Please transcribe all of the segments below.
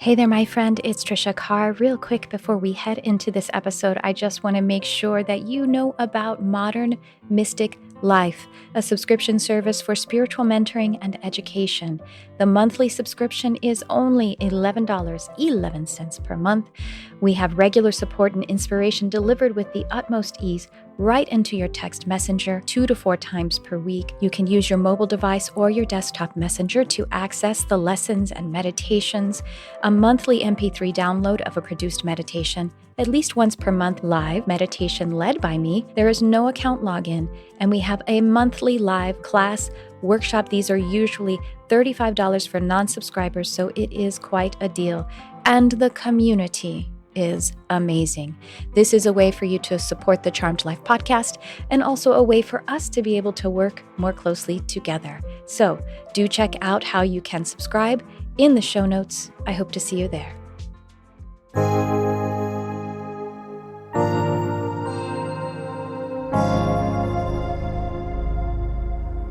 Hey there, my friend. It's Trisha Carr. Real quick before we head into this episode, I just want to make sure that you know about Modern Mystic Life, a subscription service for spiritual mentoring and education. The monthly subscription is only $11.11 per month. We have regular support and inspiration delivered with the utmost ease right into your text messenger 2 to 4 times per week. You can use your mobile device or your desktop messenger to access the lessons and meditations, a monthly MP3 download of a produced meditation, at least once per month live meditation led by me. There is no account login, and we have a monthly live class workshop. These are usually $35 for non-subscribers, so it is quite a deal. And the community is amazing. This is a way for you to support the Charmed Life podcast and also a way for us to be able to work more closely together. So do check out how you can subscribe in the show notes. I hope to see you there.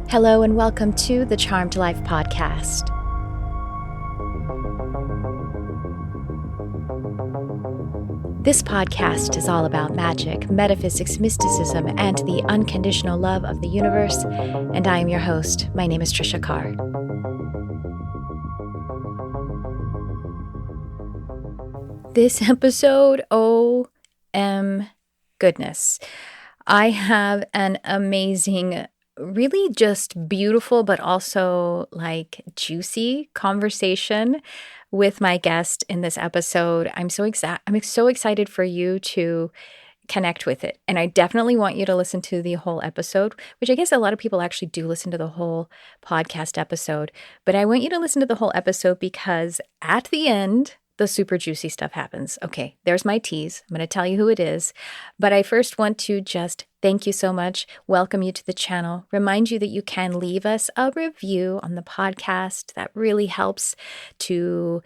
Hello and welcome to the Charmed Life podcast. This podcast is all about magic, metaphysics, mysticism, and the unconditional love of the universe, and I am your host. My name is Trisha Carr. This episode, goodness. I have an amazing, really just beautiful, but also like juicy conversation with my guest in this episode. I'm so excited for you to connect with it. And I definitely want you to listen to the whole episode, which I guess a lot of people actually do listen to the whole podcast episode. But I want you to listen to the whole episode because at the end, the super juicy stuff happens. Okay, there's my tease. I'm going to tell you who it is. But I first want to just thank you so much, welcome you to the channel, remind you that you can leave us a review on the podcast. That really helps to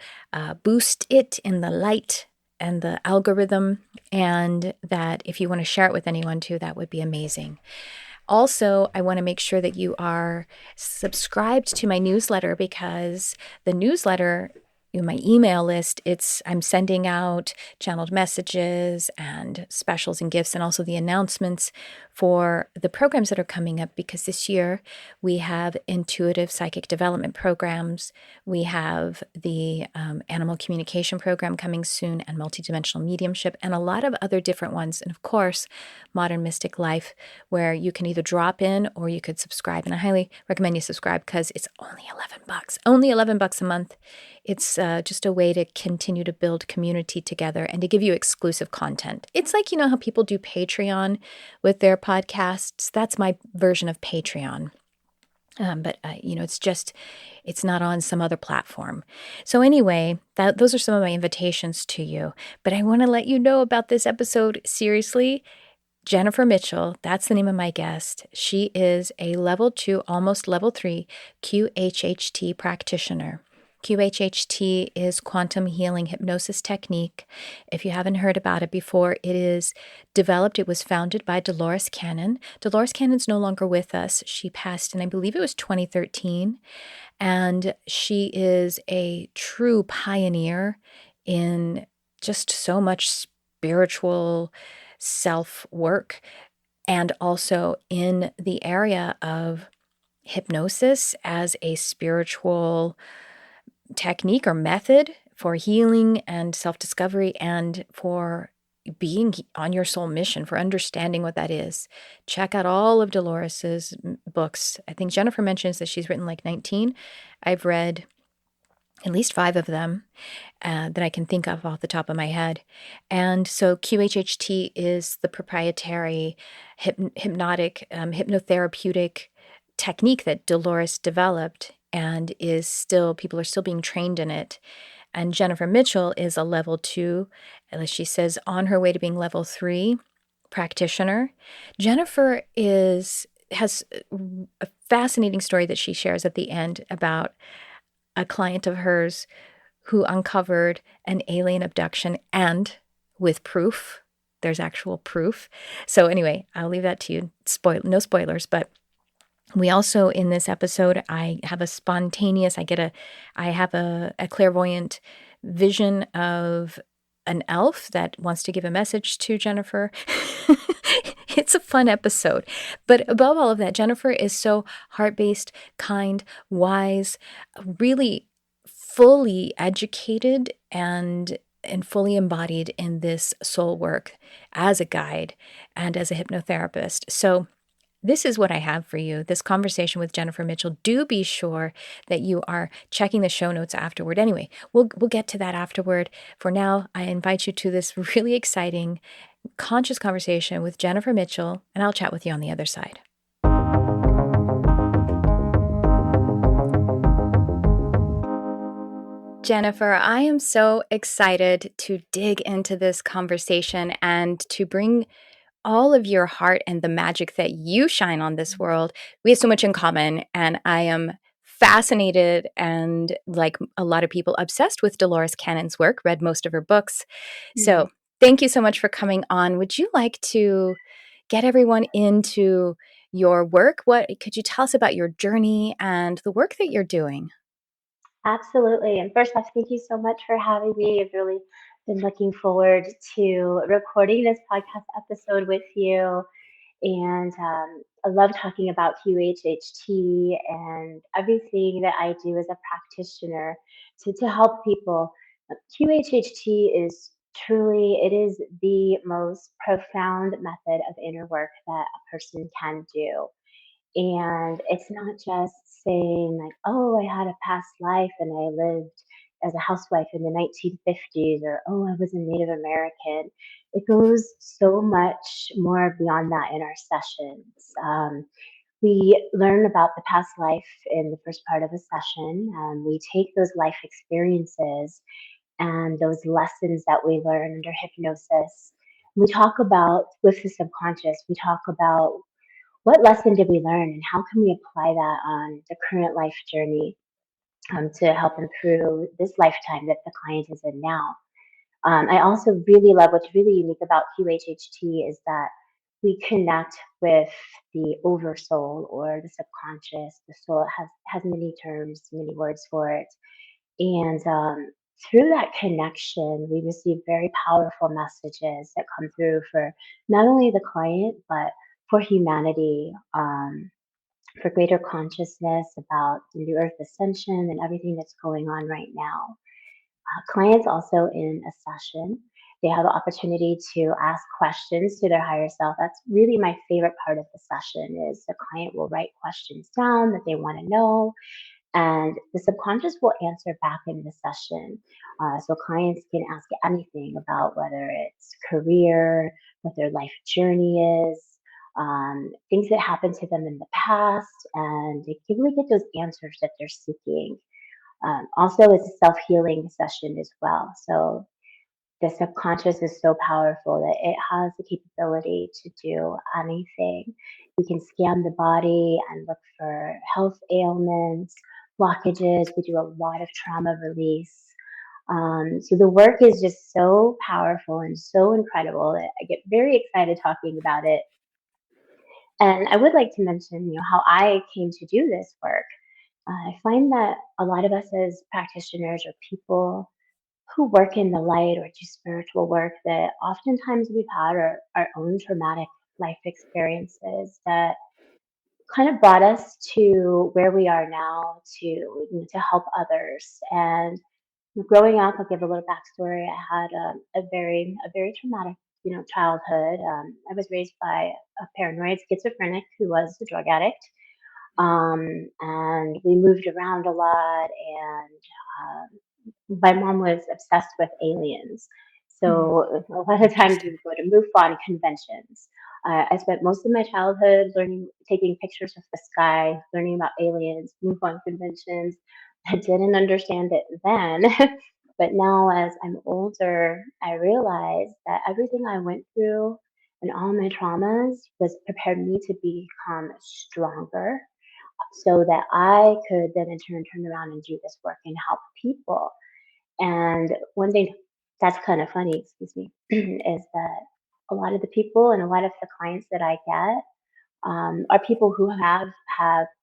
boost it in the light and the algorithm. And that if you want to share it with anyone too, that would be amazing. Also, I want to make sure that you are subscribed to my newsletter because the newsletter, my email list, I'm sending out channeled messages and specials and gifts and also the announcements for the programs that are coming up because this year we have intuitive psychic development programs. We have the animal communication program coming soon and multidimensional mediumship and a lot of other different ones. And of course, Modern Mystic Life, where you can either drop in or you could subscribe. And I highly recommend you subscribe because it's only $11, only $11 a month. It's just a way to continue to build community together and to give you exclusive content. It's like, how people do Patreon with their podcasts. That's my version of Patreon. But it's not on some other platform. So anyway, those are some of my invitations to you. But I want to let you know about this episode. Seriously, Jennifer Mitchell, that's the name of my guest. She is a level 2, almost level 3 QHHT practitioner. QHHT is Quantum Healing Hypnosis Technique. If you haven't heard about it before, it was founded by Dolores Cannon. Dolores Cannon's no longer with us. She passed in, I believe it was 2013. And she is a true pioneer in just so much spiritual self-work and also in the area of hypnosis as a spiritual technique or method for healing and self-discovery and for being on your soul mission, for understanding what that is. Check out all of Dolores's books. I think Jennifer mentions that she's written like 19. I've read at least 5 of them that I can think of off the top of my head. And so QHHT is the proprietary hypnotherapeutic technique that Dolores developed and people are still being trained in it. And Jennifer Mitchell is a level 2, as she says, on her way to being level 3 practitioner. Jennifer has a fascinating story that she shares at the end about a client of hers who uncovered an alien abduction and with proof. There's actual proof. So anyway, I'll leave that to you. No spoilers, but we also, in this episode, I have a clairvoyant vision of an elf that wants to give a message to Jennifer. It's a fun episode. But above all of that, Jennifer is so heart-based, kind, wise, really fully educated and fully embodied in this soul work as a guide and as a hypnotherapist. So this is what I have for you, this conversation with Jennifer Mitchell. Do be sure that you are checking the show notes afterward. Anyway, we'll get to that afterward. For now, I invite you to this really exciting, conscious conversation with Jennifer Mitchell, and I'll chat with you on the other side. Jennifer, I am so excited to dig into this conversation and to bring all of your heart and the magic that you shine on this world. We have so much in common, and I am fascinated and, like a lot of people, obsessed with Dolores Cannon's work, read most of her books. So thank you so much for coming on. Would you like to get everyone into your work? What could you tell us about your journey and the work that you're doing? Absolutely. And first off, thank you so much for having me. I've really been looking forward to recording this podcast episode with you. And I love talking about QHHT and everything that I do as a practitioner to help people. QHHT is truly, it is the most profound method of inner work that a person can do. And it's not just saying, like, oh, I had a past life and I lived as a housewife in the 1950s, or oh, I was a Native American. It goes so much more beyond that in our sessions. We learn about the past life in the first part of the session. We take those life experiences and those lessons that we learn under hypnosis. We talk about, with the subconscious, we talk about what lesson did we learn and how can we apply that on the current life journey to help improve this lifetime that the client is in now. I also really love what's really unique about QHHT is that we connect with the oversoul or the subconscious. The soul has many terms, many words for it. And through that connection, we receive very powerful messages that come through for not only the client, but for humanity, for greater consciousness about the new earth ascension and everything that's going on right now. Clients also in a session, they have the opportunity to ask questions to their higher self. That's really my favorite part of the session is the client will write questions down that they want to know, and the subconscious will answer back in the session. So clients can ask anything about whether it's career, what their life journey is, things that happened to them in the past, and they can really get those answers that they're seeking. Also, it's a self-healing session as well. So the subconscious is so powerful that it has the capability to do anything. We can scan the body and look for health ailments, blockages. We do a lot of trauma release. So the work is just so powerful and so incredible that I get very excited talking about it. And I would like to mention, how I came to do this work. I find that a lot of us as practitioners or people who work in the light or do spiritual work, that oftentimes we've had our own traumatic life experiences that kind of brought us to where we are now to help others. And growing up, I'll give a little backstory. I had a very traumatic childhood. I was raised by a paranoid schizophrenic who was a drug addict, and we moved around a lot, and my mom was obsessed with aliens. Hmm. So a lot of times we Interesting. would go to MUFON conventions. I spent most of my childhood taking pictures of the sky, learning about aliens, MUFON conventions. I didn't understand it then, but now as I'm older, I realize that everything I went through and all my traumas was prepared me to become stronger so that I could then in turn around and do this work and help people. And one thing that's kind of funny, excuse me, is that a lot of the people and a lot of the clients that I get are people who have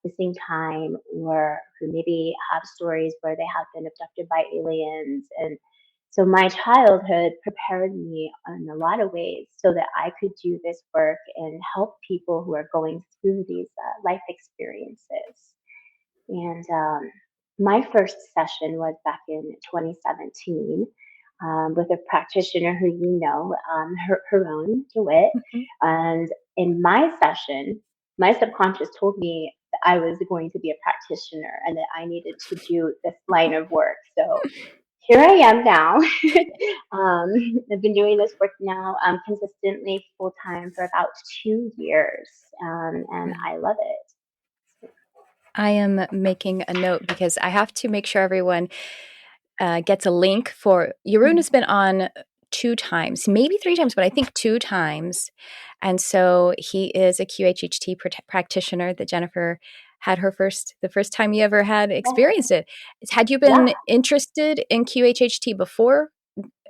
missing time, or who maybe have stories where they have been abducted by aliens. And so my childhood prepared me in a lot of ways so that I could do this work and help people who are going through these life experiences. And my first session was back in 2017, with a practitioner who her own DeWitt. Mhm. And in my session, my subconscious told me that I was going to be a practitioner and that I needed to do this line of work. So here I am now. I've been doing this work now, consistently full time for about 2 years, and Wow. I love it. I am making a note because I have to make sure everyone gets a link for Jeroen has been on 2 times, maybe 3 times, but I think 2 times. And so he is a QHHT practitioner that Jennifer had the first time you ever had Yeah, experienced it. Had you yeah. been interested in QHHT before?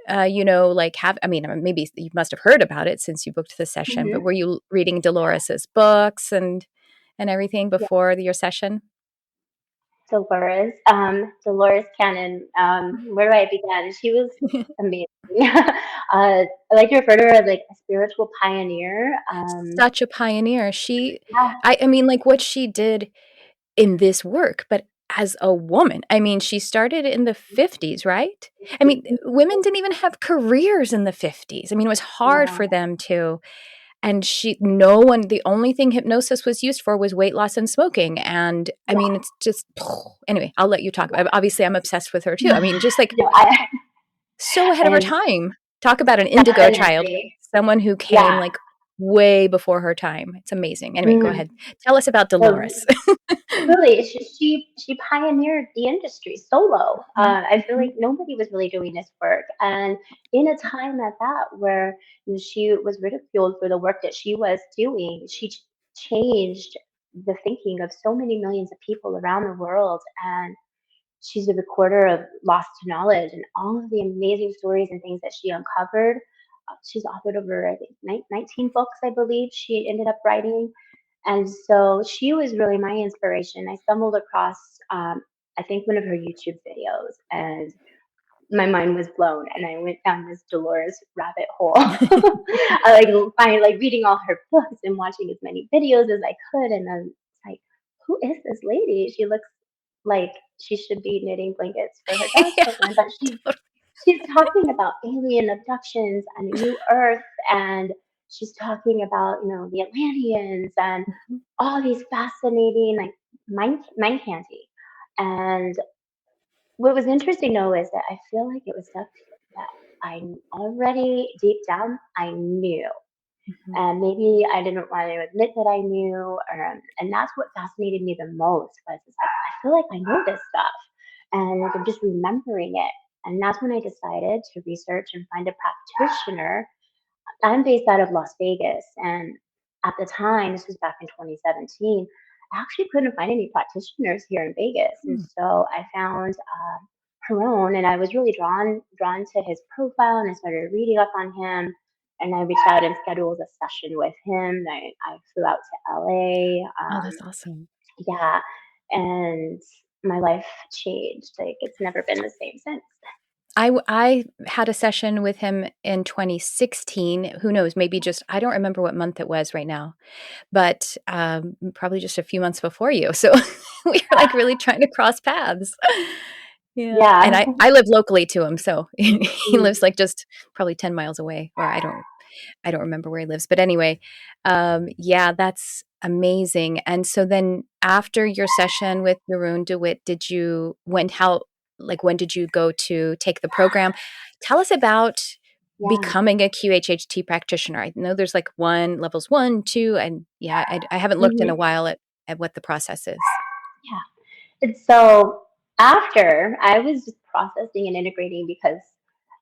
I mean, maybe you must have heard about it since you booked the session, but Mhm. were you reading Dolores's books and everything Yeah, before your session? Dolores Cannon. Where do I begin? She was amazing. I like to refer to her as like a spiritual pioneer. Such a pioneer. Yeah, I mean, like what she did in this work, but as a woman. I mean, she started in the 50s, right? I mean, women didn't even have careers in the 50s. I mean, it was hard no, for them to. And no one, the only thing hypnosis was used for was weight loss and smoking. And I yeah, mean, it's just, anyway, I'll let you talk about it. yeah. Obviously, I'm obsessed with her too. I mean, just like No, so ahead of her and time. Talk about an indigo child, definitely, someone who came yeah. like way before her time. It's amazing. Anyway, go Mhm. ahead. Tell us about So Dolores. really, she pioneered the industry solo. Mhm, I feel mhm, like nobody was really doing this work, and in a time at that where she was ridiculed for the work that she was doing, she changed the thinking of so many millions of people around the world. And she's a recorder of lost knowledge and all of the amazing stories and things that she uncovered. She's authored over, I think, 19 books, I believe she ended up writing. And so she was really my inspiration. I stumbled across, I think, one of her YouTube videos, and my mind was blown, and I went down this Dolores rabbit hole. I like reading all her books and watching as many videos as I could, and then it's like, who is this lady? She looks like she should be knitting blankets for her yeah, godchildren, but she's talking about alien abductions and a new Earth, and she's talking about the Atlanteans and mhm, all these fascinating like mind candy. And what was interesting though is that I feel like it was stuff that I already deep down I knew, mhm, and maybe I didn't want to admit that I knew, and that's what fascinated me the most. Was it's like, I feel like I know this stuff, and like, I'm just remembering it. And that's when I decided to research and find a practitioner. I'm based out of Las Vegas, and at the time, this was back in 2017, I actually couldn't find any practitioners here in Vegas, and mm. so I found her own, and I was really drawn to his profile, and I started reading up on him, and I reached out and scheduled a session with him. I flew out to LA, Oh, that's awesome. yeah, and my life changed. Like it's never been the same since. I had a session with him in 2016. Who knows? Maybe just I don't remember what month it was right now, but probably just a few months before you. So we were like really trying to cross paths. Yeah, and Yeah. I live locally to him, so he lives Mm, like just probably 10 miles away, or I don't remember where he lives. But anyway, yeah, that's amazing. And so then after your session with Jeroen DeWitt, when did you go to take the program? Tell us about yeah. becoming a QHHT practitioner. I know there's like levels one, two, and yeah, I haven't looked in a Hmm. while at what the process is. Yeah. And so after I was just processing and integrating because,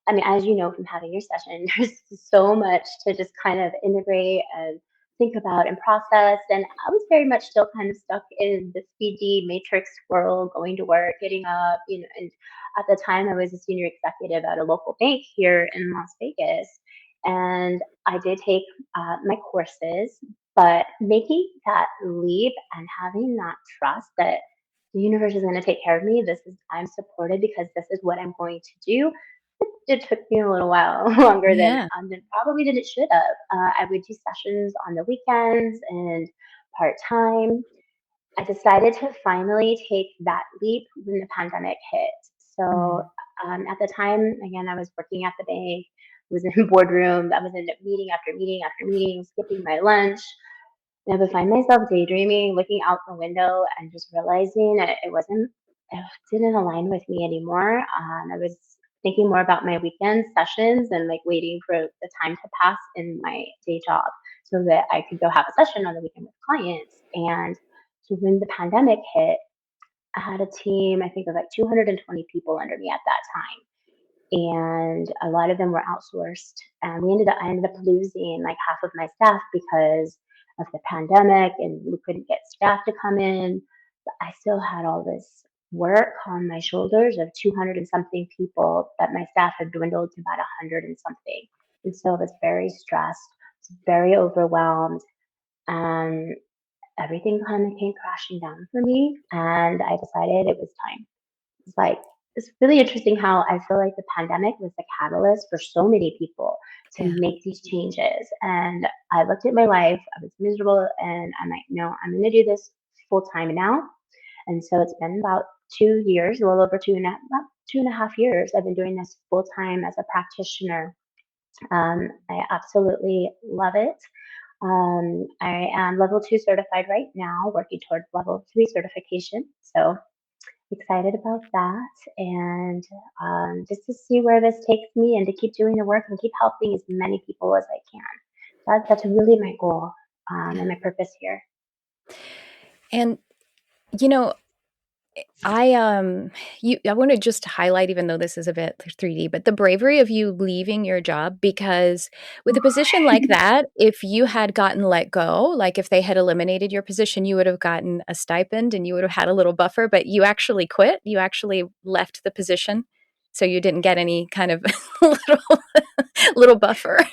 I mean, as you know from having your session, there's so much to just kind of integrate and think about and process. And I was very much still kind of stuck in the speedy matrix world, going to work, getting up, and at the time I was a senior executive at a local bank here in Las Vegas. And I did take my courses, But making that leap and having that trust that the universe is going to take care of me, I'm supported because this is what I'm going to do. It took me a little while longer Yeah. than probably than it should have. I would do sessions on the weekends and part time. I decided to finally take that leap when the pandemic hit. So Mm. at the time, again, I was working at the bank, was in boardroom, I was in meeting after meeting after meeting, skipping my lunch. And I would find myself daydreaming, looking out the window, and just realizing it didn't align with me anymore. I was thinking more about my weekend sessions and like waiting for the time to pass in my day job so that I could go have a session on the weekend with clients. And so when the pandemic hit, I had a team, I think of like 220 people under me at that time, and a lot of them were outsourced. And I ended up losing like half of my staff because of the pandemic, and we couldn't get staff to come in. But I still had all this work on my shoulders of 200 and something people that my staff had dwindled to about 100 and something. And so I was very stressed, very overwhelmed, and everything kind of came crashing down for me. And I decided it was time. It's like it's really interesting how I feel like the pandemic was the catalyst for so many people to Yeah. make these changes. And I looked at my life, I was miserable, and I'm like, no, I'm going to do this full time now. And so it's been about 2 years, a little over about 2.5 years. I've been doing this full time as a practitioner. I absolutely love it. I am level 2 certified right now, working towards level 3 certification. So excited about that, and just to see where this takes me and to keep doing the work and keep helping as many people as I can. That's really my goal and Yeah. my purpose here. And, you know, I I want to just highlight, even though this is a bit 3D, but the bravery of you leaving your job, because with a position like that, if you had gotten let go, like if they had eliminated your position, you would have gotten a stipend and you would have had a little buffer, but you actually quit. You actually left the position. So you didn't get any kind of little little buffer.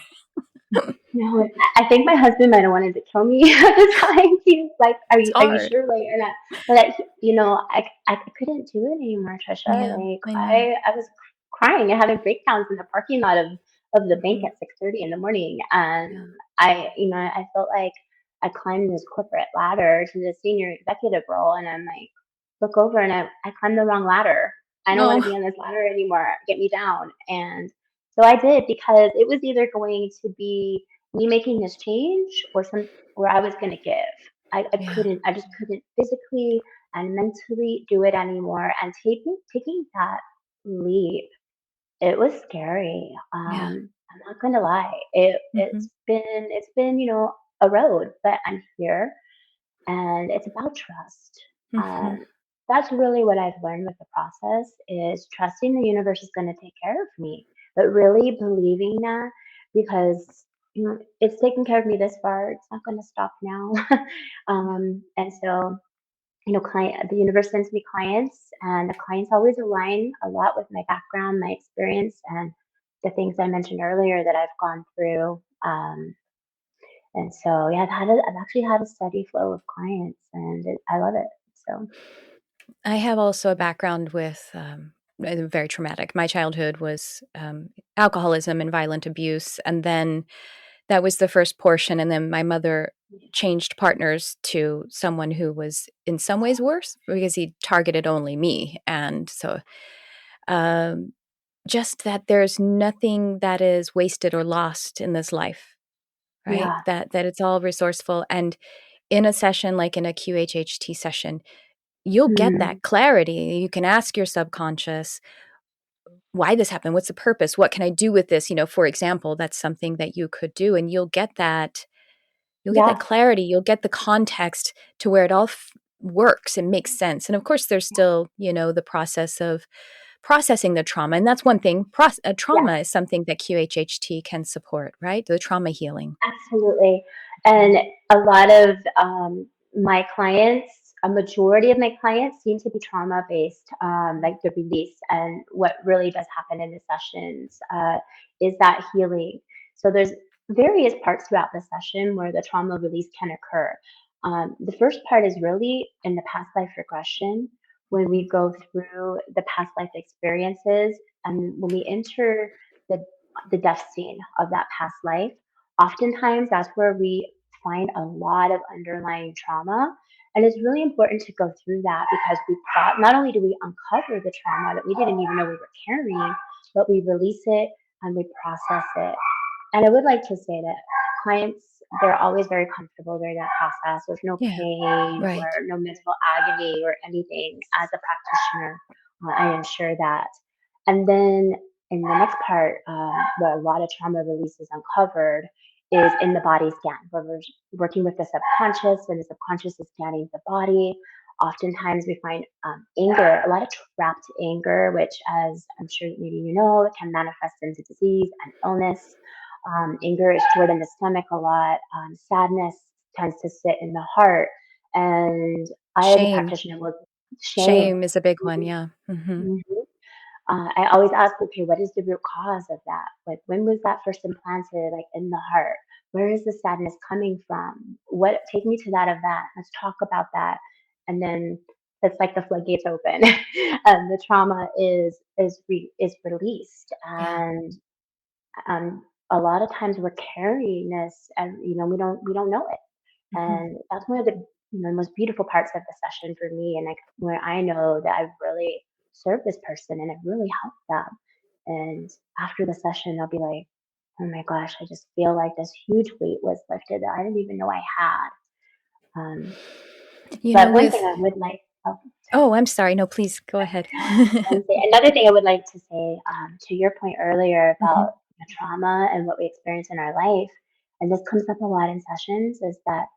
No, I think my husband might have wanted to kill me at the time. He was like, It's are you hard. sure? Like, you're not, but I couldn't do it anymore, Trisha. Yeah, Like, I know. I was crying and having breakdowns in the parking lot of the bank Mhm. at 6:30 in the morning. And Yeah. I felt like I climbed this corporate ladder to the senior executive role. And I'm like, look over and I climbed the wrong ladder. I don't want to No. be on this ladder anymore. Get me down. And so I did, because it was either going to be me making this change or where I was going to give. Yeah. I just couldn't physically and mentally do it anymore. And taking that leap, it was scary. Yeah. I'm not going to lie. Mhm. It's been, a road, but I'm here, and it's about trust. Mhm. Um, that's really what I've learned with the process is trusting the universe is going to take care of me, but really believing that, because it's taken care of me this far. It's not going to stop now. Yeah. And so the universe sends me clients, and the clients always align a lot with my background, my experience, and the things I mentioned earlier that I've gone through. And so, yeah, I've actually had a steady flow of clients, and I love it. So, I have also a background with very traumatic. My childhood was alcoholism and violent abuse. And then that was the first portion. And then my mother changed partners to someone who was in some ways worse because he targeted only me. And so um, just that there's nothing that is wasted or lost in this life, right? yeah, That it's all resourceful. And in a session, like in a QHHT session, you'll get mm, that clarity. You can ask your subconscious, why this happened? What's the purpose? What can I do with this? For example, that's something that you could do. And you'll get that yeah, clarity. You'll get the context to where it all works and makes sense. And of course, there's still, the process of processing the trauma. And that's one thing. yeah. Trauma is something that QHHT can support, right? The trauma healing. Absolutely. Yeah. And a lot of my clients, a majority of my clients seem to be trauma based, like the release. And what really does happen in the sessions is that healing. So there's various parts throughout the session where the trauma release can occur. The first part is really in the past life regression, when we go through the past life experiences and when we enter the, the death scene of that past life. Oftentimes, that's where we find a lot of underlying trauma. And it's really important to go through that because not only do we uncover the trauma that we didn't even know we were carrying, but we release it and we process it. And I would like to say that clients, they're always very comfortable during that process. There's no Yeah, pain or right. no mental agony or anything. As a practitioner, I ensure that. And then in the next part, where a lot of trauma release is uncovered, is in the body scan, where we're working with the subconscious, and the subconscious is scanning the body. Oftentimes, we find anger, a lot of trapped anger, which, as I'm sure maybe you know, can manifest into disease and illness. Anger is stored in the stomach a lot. Sadness tends to sit in the heart. And I, as a Shame. practitioner, work shame. Shame is a big one, yeah. Mhm. Mhm. I always ask, okay, what is the root cause of that? Like, when was that first implanted, like in the heart? Where is the sadness coming from? What? Take me to that event. Let's talk about that. And then it's like the floodgates open. The trauma is released, Yeah. and um, a lot of times we're carrying this, and we don't know it. Mhm. And that's one of the most beautiful parts of the session for me, and like where I know that I've really served this person and I've really helped them. And after the session, they'll be like, "Oh my gosh, I just feel like this huge weight was lifted that I didn't even know I had." Um, You know, but one thing with I would like, oh, sorry. Oh, I'm sorry. No, please go ahead. And another thing I would like to say, to your point earlier about Mhm. trauma and what we experience in our life, and this comes up a lot in sessions, is that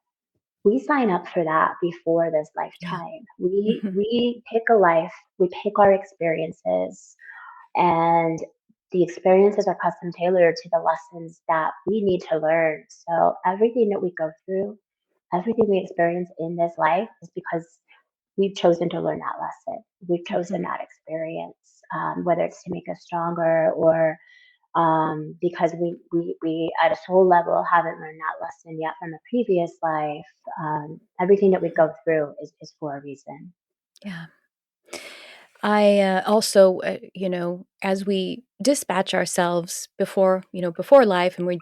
we sign up for that before this Yeah. lifetime. We Mhm. we pick a life, we pick our experiences, and the experiences are custom tailored to the lessons that we need to learn. So everything that we go through, everything we experience in this life is because we've chosen to learn that lesson. We've chosen Mhm. that experience, whether it's to make us stronger or because we at a soul level haven't learned that lesson yet from a previous life. Everything that we Mhm. go through is for a reason. Yeah. I also, as we dispatch ourselves before life, and we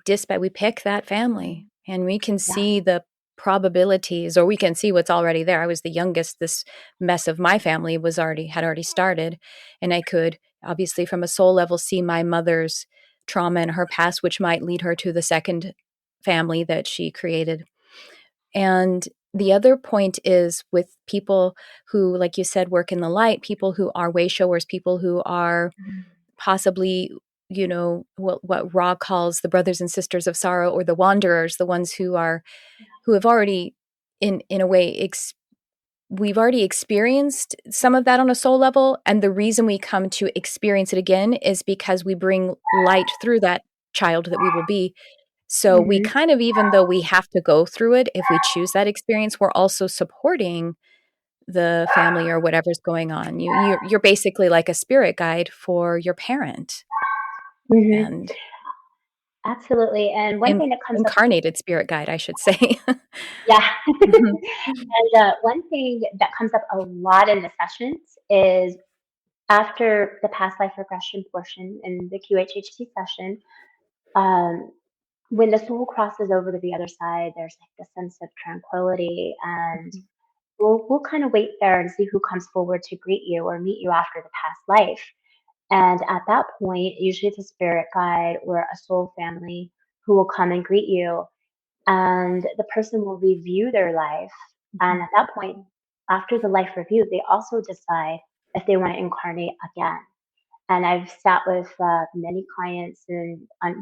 pick that family, and we can Yeah. see the probabilities, or we can see what's already there. I was the youngest. This mess of my family had already started, and I could obviously, from a soul level, see my mother's trauma in her past, which might lead her to the second family that she created. And the other point is with people who, like you said, work in the light, people who are way showers, people who are Mhm. possibly, what Ra calls the brothers and sisters of sorrow, or the wanderers, the ones who have already, in a way, we've already experienced some of that on a soul level. And the reason we come to experience it again is because we bring light through that child that we will be. So we Mhm. kind of, even though we have to go through it, if we choose that experience, we're also supporting the family or whatever's going on. You're basically like a spirit guide for your parent, Mhm. and Absolutely. And one in, thing that comes up, incarnated spirit guide, I should say. yeah. Mhm. And one thing that comes up a lot in the sessions is after the past life regression portion in the QHHT session, um, when the soul crosses over to the other side, there's like the sense of tranquility, and we'll kind of wait there and see who comes forward to greet you or meet you after the past life. And at that point, usually it's a spirit guide or a soul family who will come and greet you, and the person will review their life. And Mhm. at that point, after the life review, they also decide if they want to incarnate again. And I've sat with many clients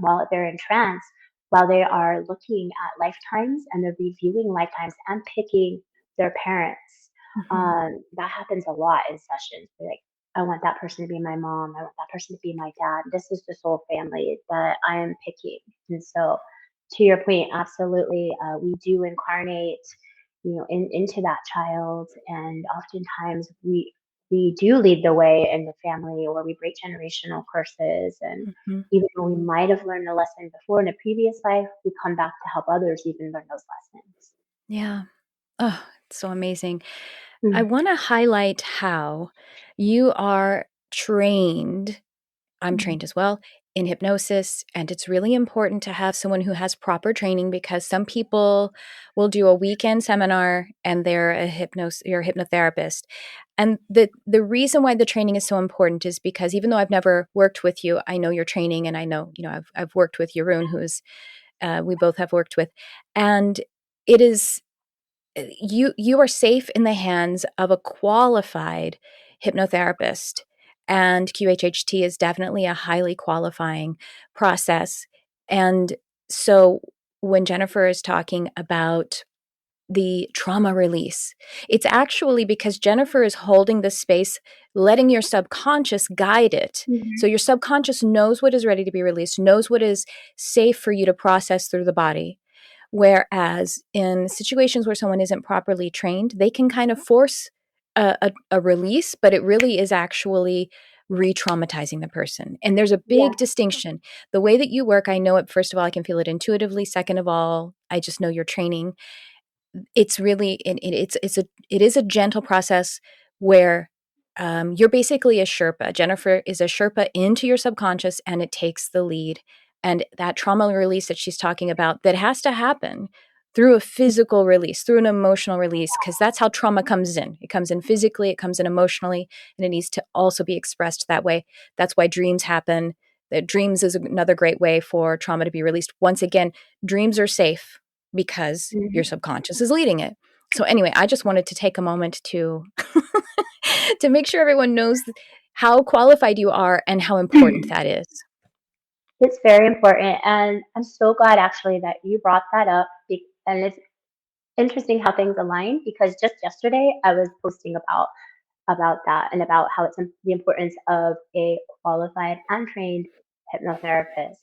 while they're in trance, while they are looking at lifetimes and they're reviewing lifetimes and picking their parents. Mhm. That happens a lot in sessions. They're like, I want that person to be my mom. I want that person to be my dad. This is the soul family that I am picking. And so, to your point, absolutely, we do incarnate, into that child, and oftentimes we do lead the way in the family, or we break generational curses. And Mhm. even though we might have learned a lesson before in a previous life, we come back to help others even learn those lessons. Yeah. Oh, it's so amazing. I Mm. want to highlight how you are trained. I'm trained as well in hypnosis, and it's really important to have someone who has proper training, because some people will do a weekend seminar and they're you're a hypnotherapist. And the reason why the training is so important is because even though I've never worked with you, I know your training, and I know, I've worked with Jeroen, who's we both have worked with, and it is you are safe in the hands of a qualified hypnotherapist, and QHHT is definitely a highly qualifying process. And so when Jennifer is talking about the trauma release, it's actually because Jennifer is holding the space, letting your subconscious guide it. So Mhm. your subconscious knows what is ready to be released, knows what is safe for you to process through the body. Whereas in situations where someone isn't properly trained, they can kind of force a release, but it really is actually re traumatizing the person. And there's a Yeah. big distinction. The way that you work, I know it, first of all, I can feel it intuitively. Second of all, I just know your training. It's really, it is a gentle process where you're basically a Sherpa. Jennifer is a Sherpa into your subconscious, and it takes the lead. And that trauma release that she's talking about, that has to happen through a physical release, through an emotional release, because that's how trauma comes in. It comes in physically, it comes in emotionally, and it needs to also be expressed that way. That's why dreams happen. The dreams is another great way for trauma to be released. Once again, dreams are safe because your Mhm. subconscious is leading it. So anyway, I just wanted to take a moment to to make sure everyone knows how qualified you are and how important that is. It's very important. And I'm so glad actually that you brought that up. And it's interesting how things align, because just yesterday I was posting about that, and about how it's the importance of a qualified and trained hypnotherapist.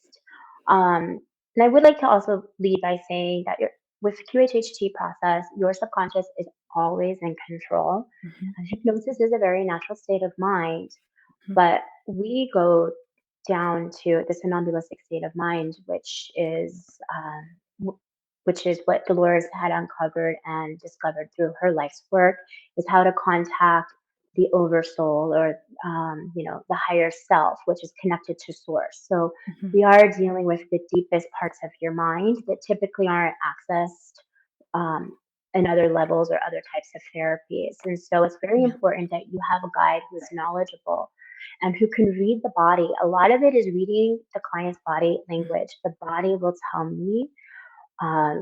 And I would like to also lead by saying that with QHHT process, your subconscious is always in control. Mhm, And hypnosis is a very natural state of mind, mhm, but we go down to the somnambulistic state of mind, which is what Dolores had uncovered and discovered through her life's work, is how to contact the oversoul, or the higher self, which is connected to source. So mhm. we are dealing with the deepest parts of your mind that typically aren't accessed um, in other levels or other types of therapies. And so it's very Yeah. important that you have a guide who's knowledgeable and who can read the body. A lot of it is reading the client's body language. The body will tell me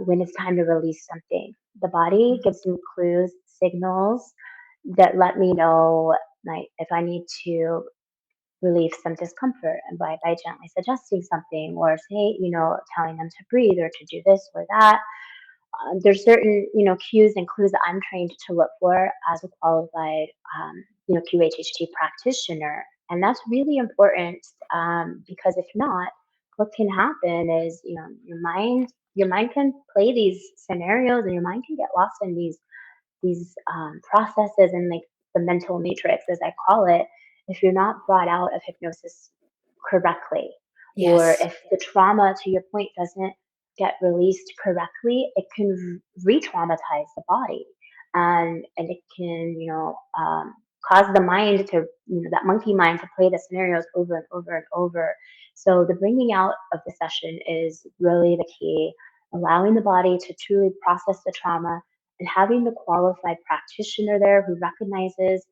when it's time to release something. The body Mhm, gives me clues, signals that let me know, like, if I need to relieve some discomfort, and by gently suggesting something, or say, telling them to breathe or to do this or that. There's certain, cues and clues that I'm trained to look for as a qualified, QHHT practitioner, and that's really important, because if not, what can happen is, your mind can play these scenarios, and your mind can get lost in these processes, and like the mental matrix, as I call it, if you're not brought out of hypnosis correctly, or yes. if the trauma, to your point, doesn't get released correctly, it can re-traumatize the body, and it can, cause the mind to, that monkey mind, to play the scenarios over and over and over. So the bringing out of the session is really the key, allowing the body to truly process the trauma, and having the qualified practitioner there who recognizes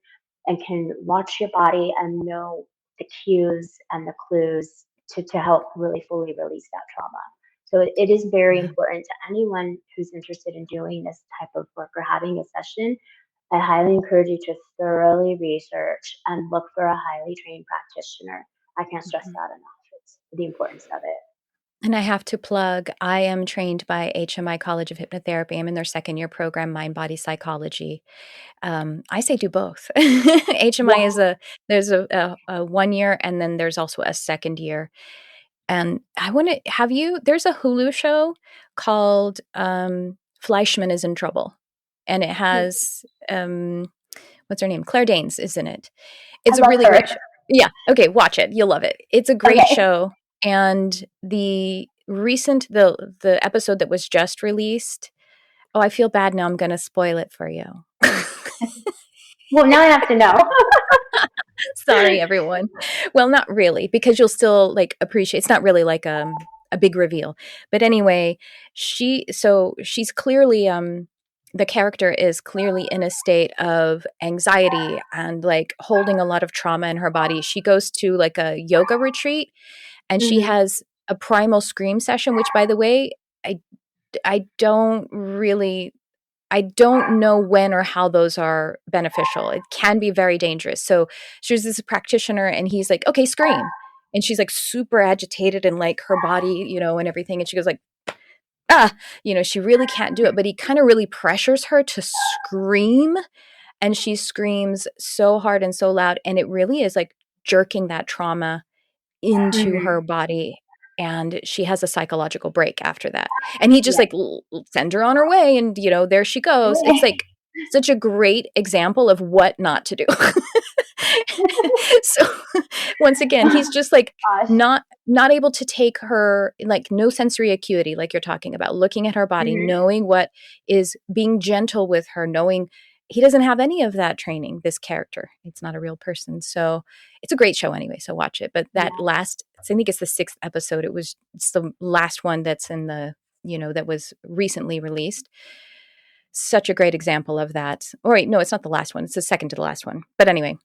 and can watch your body and know the cues and the clues to help really fully release that trauma. So it is very Yeah. important to anyone who's interested in doing this type of work or having a session. I highly encourage you to thoroughly research and look for a highly trained practitioner. I can't stress Mhm. that enough. It's the importance of it. And I have to plug, I am trained by HMI College of Hypnotherapy. I'm in their second year program, Mind Body Psychology. I say do both. HMI Yeah. is there's a 1 year, and then there's also a second year. And I want to have you, there's a Hulu show called Fleischman is in Trouble. And it has what's her name? Claire Danes is in it. I It's a love really great her. show. Yeah. Okay. Watch it. You'll love it. It's a great Okay. show. And the episode that was just released. Oh, I feel bad now. I'm going to spoil it for you. Well, now I have to know. Sorry, everyone. Well, not really, because you'll still like appreciate. It's not really like a big reveal, but anyway, she's clearly the character is clearly in a state of anxiety and like holding a lot of trauma in her body. She goes to like a yoga retreat, and she Hmm. has a primal scream session. Which, by the way, I I don't really I don't know when or how those are beneficial. It can be very dangerous. So she was this practitioner, and he's like, okay, scream. And she's like super agitated and like her body, and everything. And she goes like, ah, she really can't do it. But he kind of really pressures her to scream. And she screams so hard and so loud. And it really is like jerking that trauma into her Hmm. body, and she has a psychological break after that. And he just Yeah. like send her on her way, and there she goes. It's like such a great example of what not to do. So once again, he's just like Gosh. not able to take her, like no sensory acuity, like you're talking about, looking at her body, Hmm. knowing what is, being gentle with her, knowing he doesn't have any of that training, this character. It's not a real person. So it's a great show anyway, so watch it. But that Yeah. last, I think it's the 6th episode. It's the last one that's in the, that was recently released. Such a great example of that. Or wait, no, it's not the last one. It's the second to the last one. But anyway,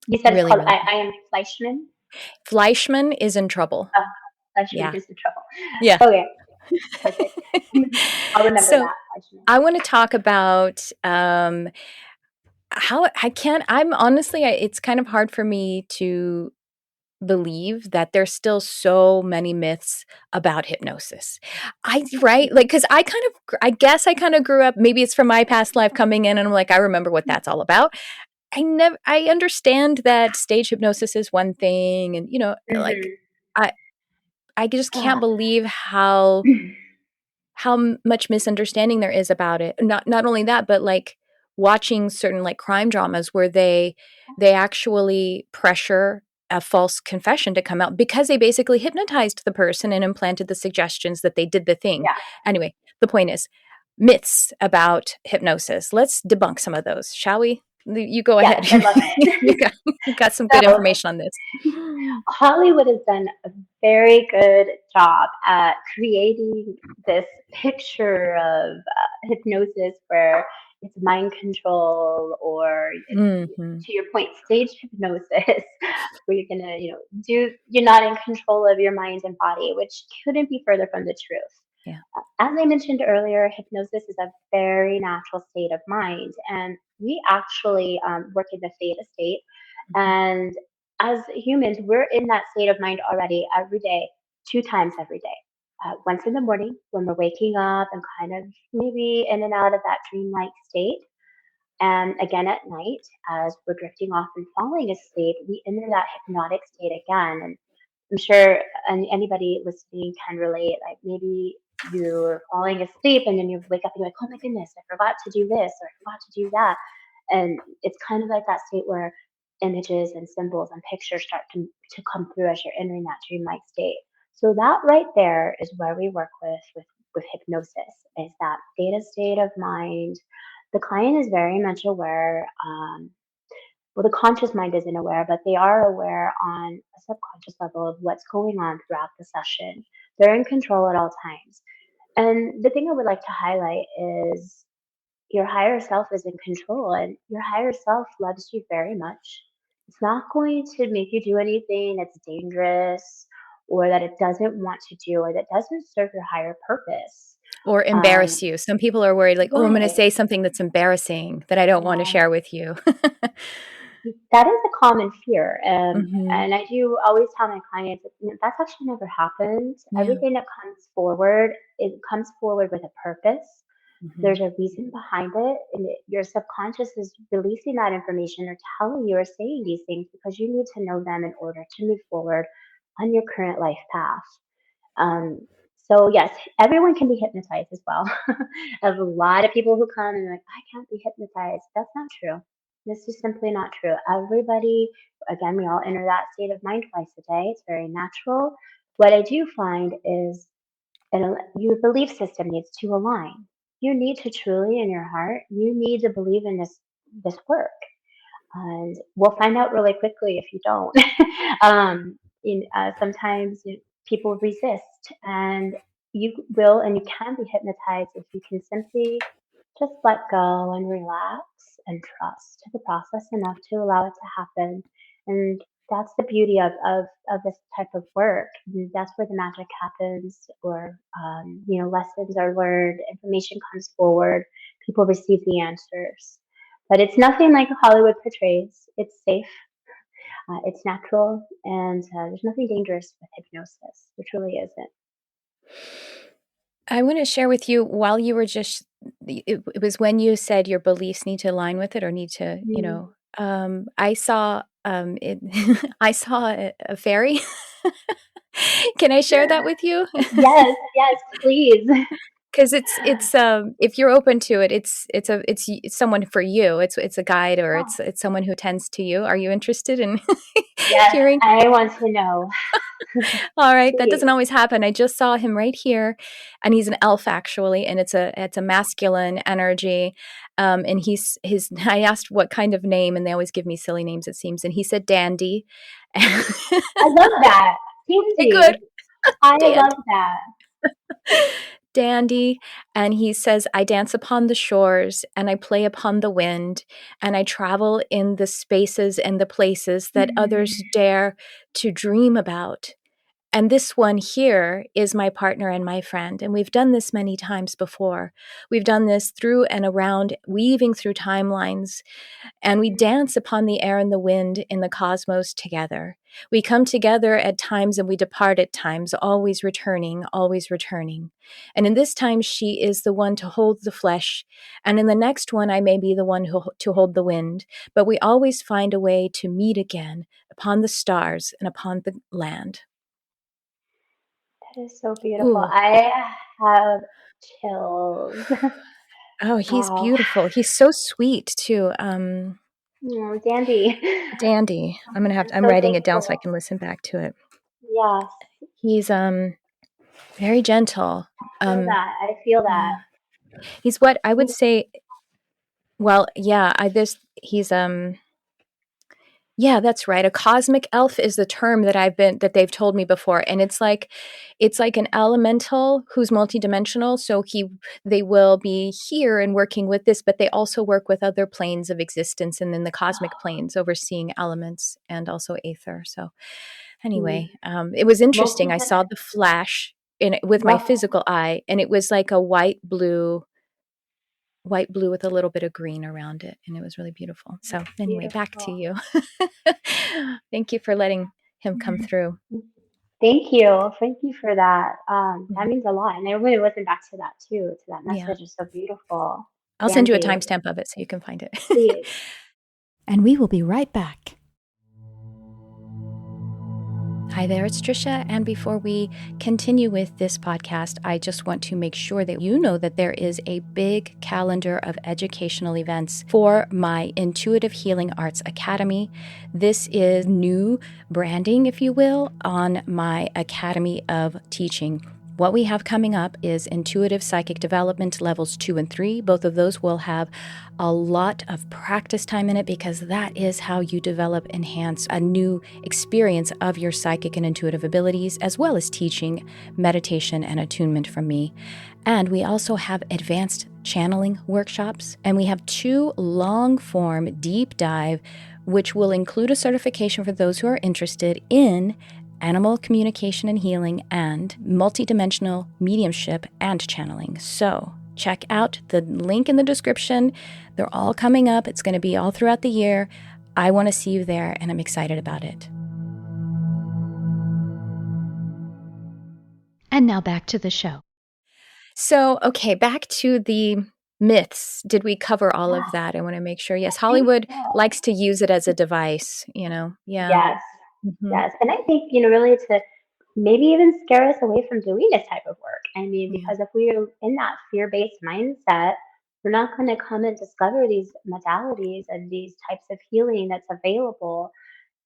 You said it's really, called really good. I Am Fleischman? Fleischman is in trouble. Oh, Fleischman Yeah. is in trouble. Yeah. Okay, perfect. I'll remember So that, Fleischman. I want to talk about how I can't, I'm honestly, it's kind of hard for me to believe that there's still so many myths about hypnosis. Right? Like, because I guess I kind of grew up, maybe it's from my past life coming in, and I'm like, I remember what that's all about. I understand that stage hypnosis is one thing, and, like, Hmm. I, I just can't believe how much misunderstanding there is about it. Not only that, but like watching certain like crime dramas where they actually pressure a false confession to come out because they basically hypnotized the person and implanted the suggestions that they did the thing. Yeah. Anyway, the point is myths about hypnosis. Let's debunk some of those, shall we? You go Yes, ahead. I love it. You got some good So information on this. Hollywood has done a very good job at creating this picture of hypnosis where it's mind control or it's, Hmm. to your point, stage hypnosis, where you're gonna, you're not in control of your mind and body, which couldn't be further from the truth. Yeah. As I mentioned earlier, hypnosis is a very natural state of mind, and we actually work in the theta state. Mhm. And as humans, we're in that state of mind already every day, 2 times every day. Once in the morning when we're waking up and kind of maybe in and out of that dreamlike state, and again at night as we're drifting off and falling asleep, we enter that hypnotic state again. And I'm sure anybody listening can relate. Like maybe you're falling asleep and then you wake up and you're like, oh my goodness, I forgot to do this or I forgot to do that. And it's kind of like that state where images and symbols and pictures start to come through as you're entering that dreamlike state. So that right there is where we work with hypnosis, is that theta state of mind. The client is very much aware. Well, the conscious mind isn't aware, but they are aware on a subconscious level of what's going on throughout the session. They're in control at all times. And the thing I would like to highlight is your higher self is in control, and your higher self loves you very much. It's not going to make you do anything that's dangerous or that it doesn't want to do or that doesn't serve your higher purpose. Or Um, embarrass you. Some people are worried, like, "Oh, I'm gonna right. say something that's embarrassing that I don't wanna Yeah. share with you." That is a common fear. Mhm. And I do always tell my clients that, that's actually never happened. Yeah. Everything that comes forward, it comes forward with a purpose. Mhm. There's a reason behind it, and your subconscious is releasing that information or telling you or saying these things because you need to know them in order to move forward on your current life path. Um, so yes, everyone can be hypnotized as well. I have a lot of people who come and they're like, I can't be hypnotized. That's not true. This is simply not true. Everybody, again, we all enter that state of mind twice a day. It's very natural. What I do find is your belief system needs to align. You need to truly, in your heart, you need to believe in this work, and we'll find out really quickly if you don't. Sometimes people resist, and you will and you can be hypnotized if you can simply just let go and relax and trust the process enough to allow it to happen. And that's the beauty of this type of work. That's where the magic happens, or lessons are learned, information comes forward, people receive the answers. But it's nothing like Hollywood portrays. It's safe, it's natural, and there's nothing dangerous with hypnosis. There truly isn't. I want to share with you while you were just, it was when you said your beliefs need to align with it or need to, Mm. I saw it, I saw a fairy. Can I share that with you? Yes, yes, please. Because it's if you're open to it, it's someone for you. It's a guide, or Oh, it's someone who tends to you. Are you interested in yes, hearing? I want to know. All right, that doesn't Please. always happen. I just saw him right here, and he's an elf actually, and it's a masculine energy. And he's his. I asked what kind of name, and they always give me silly names, it seems, and he said Dandy. I love that. Good, Dandy. I Dandy. love that. Dandy, and he says, I dance upon the shores and I play upon the wind, and I travel in the spaces and the places that others Mm. dare to dream about. And this one here is my partner and my friend. And we've done this many times before. We've done this through and around, weaving through timelines, and we dance upon the air and the wind in the cosmos together. We come together at times and we depart at times, always returning, always returning. And in this time, she is the one to hold the flesh. And in the next one, I may be the one to hold the wind. But we always find a way to meet again upon the stars and upon the land. That is so beautiful. Ooh. I have chills. Oh, he's Wow. beautiful. He's so sweet too. Oh, Dandy. Dandy. I'm I'm so writing it down so I thankful. can listen back to it. Yes, He's very gentle. I feel that. I feel that. Yeah. He's what I would say, well, yeah, I this he's yeah, that's right. A cosmic elf is the term that they've told me before, and it's like an elemental who's multidimensional. So they will be here and working with this, but they also work with other planes of existence, and then the cosmic planes overseeing elements and also aether. So Mm. anyway, it was interesting. I Multi, saw the flash in it with my multi, physical eye, and it was like a white blue with a little bit of green around it, and it was really beautiful. So anyway, back to beautiful. you. Thank you for letting him come through. Thank you. Thank you for that. That Mhm. means a lot. And I really listen back to that too. To that Yeah, message is so beautiful. I'll send you a Dandy, timestamp of it so you can find it. please. And we will be right back. Hi there, it's Trisha. And before we continue with this podcast, I just want to make sure that you know that there is a big calendar of educational events for my Intuitive Healing Arts Academy. This is new branding, if you will, on my Academy of Teaching. What we have coming up is Intuitive Psychic Development Levels 2 and 3. Both of those will have a lot of practice time in it, because that is how you develop, enhance a new experience of your psychic and intuitive abilities, as well as teaching meditation and attunement from me. And we also have advanced channeling workshops, and we have 2 long form deep dive, which will include a certification for those who are interested in animal communication and healing, and multidimensional mediumship and channeling. So check out the link in the description. They're all coming up. It's going to be all throughout the year. I want to see you there, and I'm excited about it. And now back to the show. So, okay, back to the myths. Did we cover all Yeah, of that? I want to make sure. Yes, I think Hollywood so. likes to use it as a device, Yeah. Yes, Hmm. yes. And I think, really to maybe even scare us away from doing this type of work. I mean, Yeah. because if we're in that fear based mindset, we're not going to come and discover these modalities and these types of healing that's available.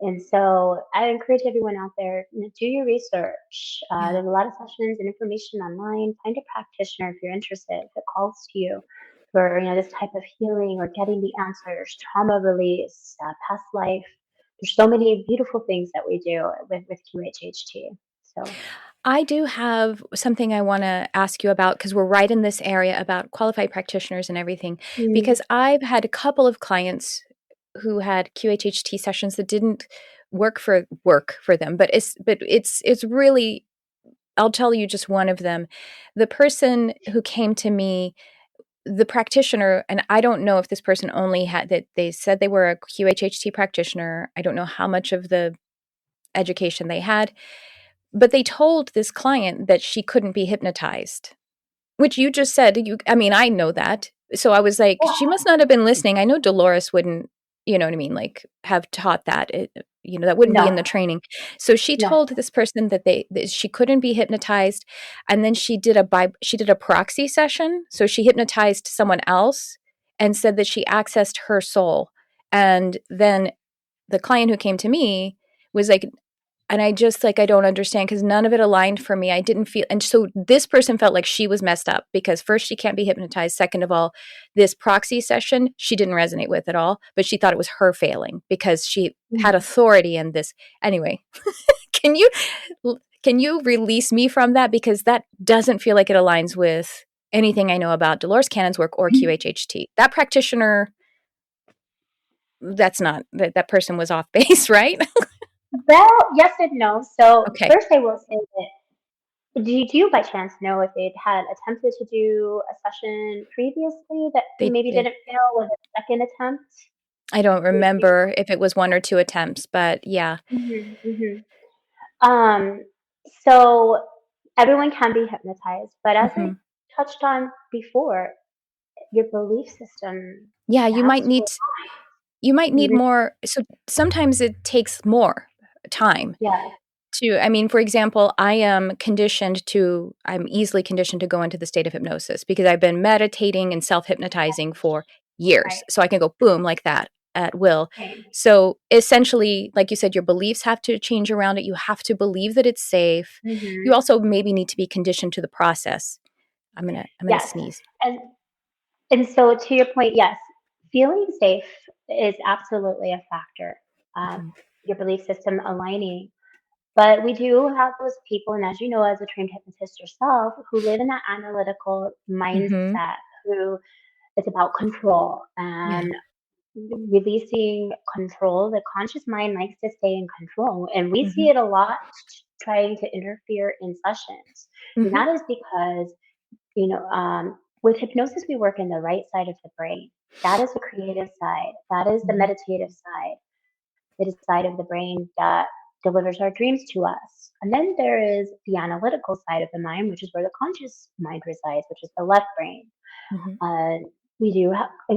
And so I encourage everyone out there, do your research. Yeah. There's a lot of sessions and information online. Find a practitioner if you're interested, if it calls to you for this type of healing or getting the answers, trauma release, past life. There's so many beautiful things that we do with QHHT. So, I do have something I want to ask you about because we're right in this area about qualified practitioners and everything. mm, Because I've had a couple of clients who had QHHT sessions that didn't work for them, but it's really, I'll tell you just one of them. The person who came to me, the practitioner, and I don't know if this person only had that, they said they were a QHHT practitioner. I don't know how much of the education they had, but they told this client that she couldn't be hypnotized, which you just said. I mean, I know that. So I was like, she yeah, must not have been listening. I know Dolores wouldn't, you know what I mean, like have taught that. That wouldn't be in no, the training. So she no. told this person that she couldn't be hypnotized, and then she did a proxy session. So she hypnotized someone else and said that she accessed her soul. And then the client who came to me was like, and I just like, I don't understand because none of it aligned for me. I didn't feel, and so this person felt like she was messed up because first, she can't be hypnotized. Second of all, this proxy session, she didn't resonate with at all, but she thought it was her failing because she had Mhm. authority in this. Anyway, can you, can you release me from that? Because that doesn't feel like it aligns with anything I know about Dolores Cannon's work or QHHT. That practitioner, that's not, that person was off base, right? Well, yes and no. So Okay. first, I will say that do you by chance know if they'd had attempted to do a session previously that They maybe did. didn't fail with a second attempt? I don't Do you- remember if it was 1 or 2 attempts, but yeah. Mhm, mhm. Um, so everyone can be hypnotized, but as I Mhm. touched on before, your belief system Yeah, has to, you might need Mhm. more, so sometimes it takes more time Yeah. to, I mean, for example, I'm easily conditioned to go into the state of hypnosis because I've been meditating and self-hypnotizing for years. Right. So I can go boom like that at will. Same. So essentially, like you said, your beliefs have to change around it. You have to believe that it's safe. You Hmm. also maybe need to be conditioned to the process. I'm gonna Yes. sneeze. And And so, to your point, yes, feeling safe is absolutely a factor. Um, Mhm. your belief system aligning. But we do have those people, and as you know, as a trained hypnotist yourself, who live in that analytical Mhm. mindset, who it's about control Yeah. and releasing control. The conscious mind likes to stay in control, and we see Mhm. it a lot trying to interfere in sessions. And Mhm. that is because with hypnosis, we work in the right side of the brain. That is the creative side. That is the Mhm. meditative side. It is the side of the brain that delivers our dreams to us. And then there is the analytical side of the mind, which is where the conscious mind resides, which is the left brain. Mhm. Uh,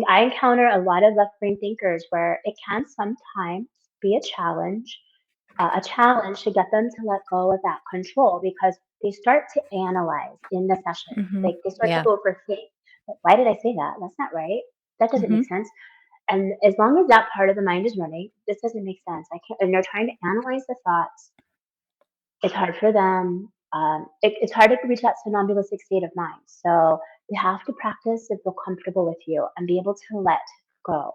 I encounter a lot of left brain thinkers where it can sometimes be a challenge to get them to let go of that control because they start to analyze in the session. Mhm. Like they start to Yeah. overthink. Like, why did I say that? That's not right. That doesn't make Mhm. sense. And as long as that part of the mind is running, this doesn't make sense. I can't. And they're trying to analyze the thoughts. It's hard for them. It's hard to reach that somnambulistic state of mind. So you have to practice and feel comfortable with you and be able to let go.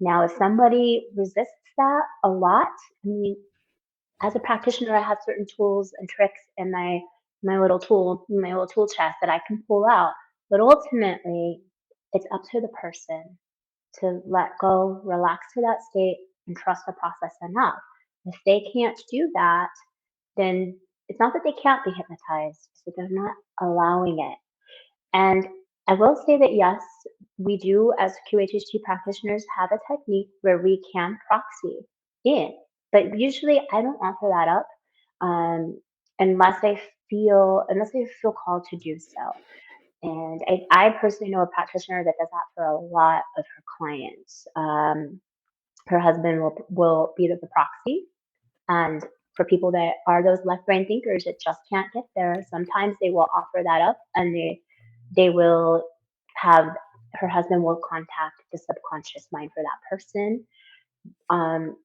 Now, if somebody resists that a lot, I mean, as a practitioner, I have certain tools and tricks in my little tool chest that I can pull out. But ultimately, it's up to the person to let go, relax to that state, and trust the process enough. If they can't do that, then it's not that they can't be hypnotized, so they're not allowing it. And I will say that yes, we do as QHHT practitioners have a technique where we can proxy in, but usually I don't offer that up um, unless I feel called to do so. And I personally know a practitioner that does that for a lot of her clients. Her husband will be the proxy, and for people that are those left brain thinkers that just can't get there, sometimes they will offer that up and they will have her husband will contact the subconscious mind for that person.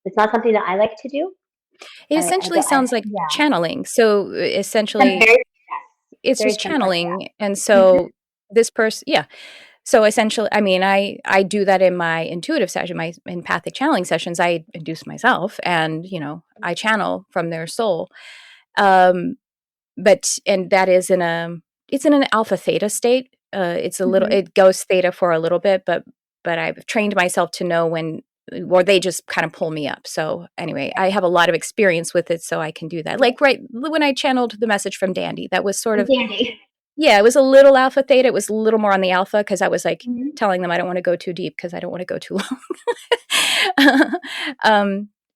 It's not something that I like to do. It essentially sounds like Yeah, channeling. So I'm essentially, very, yes, it's very just similar. channeling. And Yeah. so this person, yeah. So essentially, I mean, I do that in my intuitive session, my empathic channeling sessions. I induce myself, and I channel from their soul. Um, and that is it's in an alpha theta state. It's a little, Hmm. it goes theta for a little bit, but I've trained myself to know when, or they just kind of pull me up. So anyway, I have a lot of experience with it, so I can do that. Yeah. Like right when I channeled the message from Dandy, that was sort And of, Dandy. yeah, it was a little alpha theta. It was a little more on the alpha because I was like Hmm. telling them I don't want to go too deep because I don't want to go too long.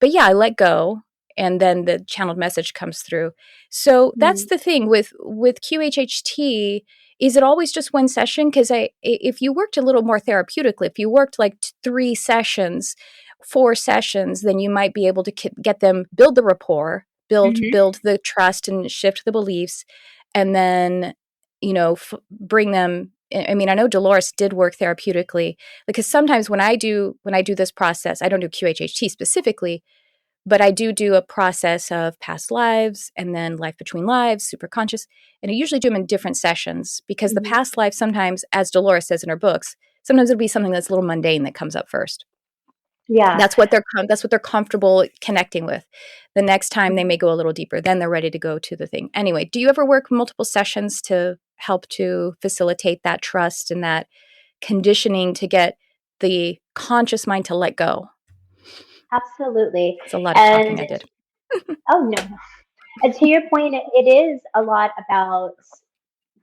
But yeah, I let go, and then the channeled message comes through. So that's Hmm. the thing with QHHT. Is it always just one session? Because if you worked a little more therapeutically, if you worked like 3 sessions, 4 sessions, then you might be able to get them build the rapport, Hmm. build the trust, and shift the beliefs, and then bring them. I mean, I know Dolores did work therapeutically because sometimes when I do this process, I don't do QHHT specifically, but I do a process of past lives and then life between lives, superconscious, and I usually do them in different sessions because the Hmm. past life sometimes, as Dolores says in her books, sometimes it'll be something that's a little mundane that comes up first. Yeah. That's what they're comfortable connecting with. The next time they Mhm. may go a little deeper, then they're ready to go to the thing. Anyway, do you ever work multiple sessions to help to facilitate that trust and that conditioning to get the conscious mind to let go? Absolutely. It's a lot of talking And I did. oh no, no. And to your point, it is a lot about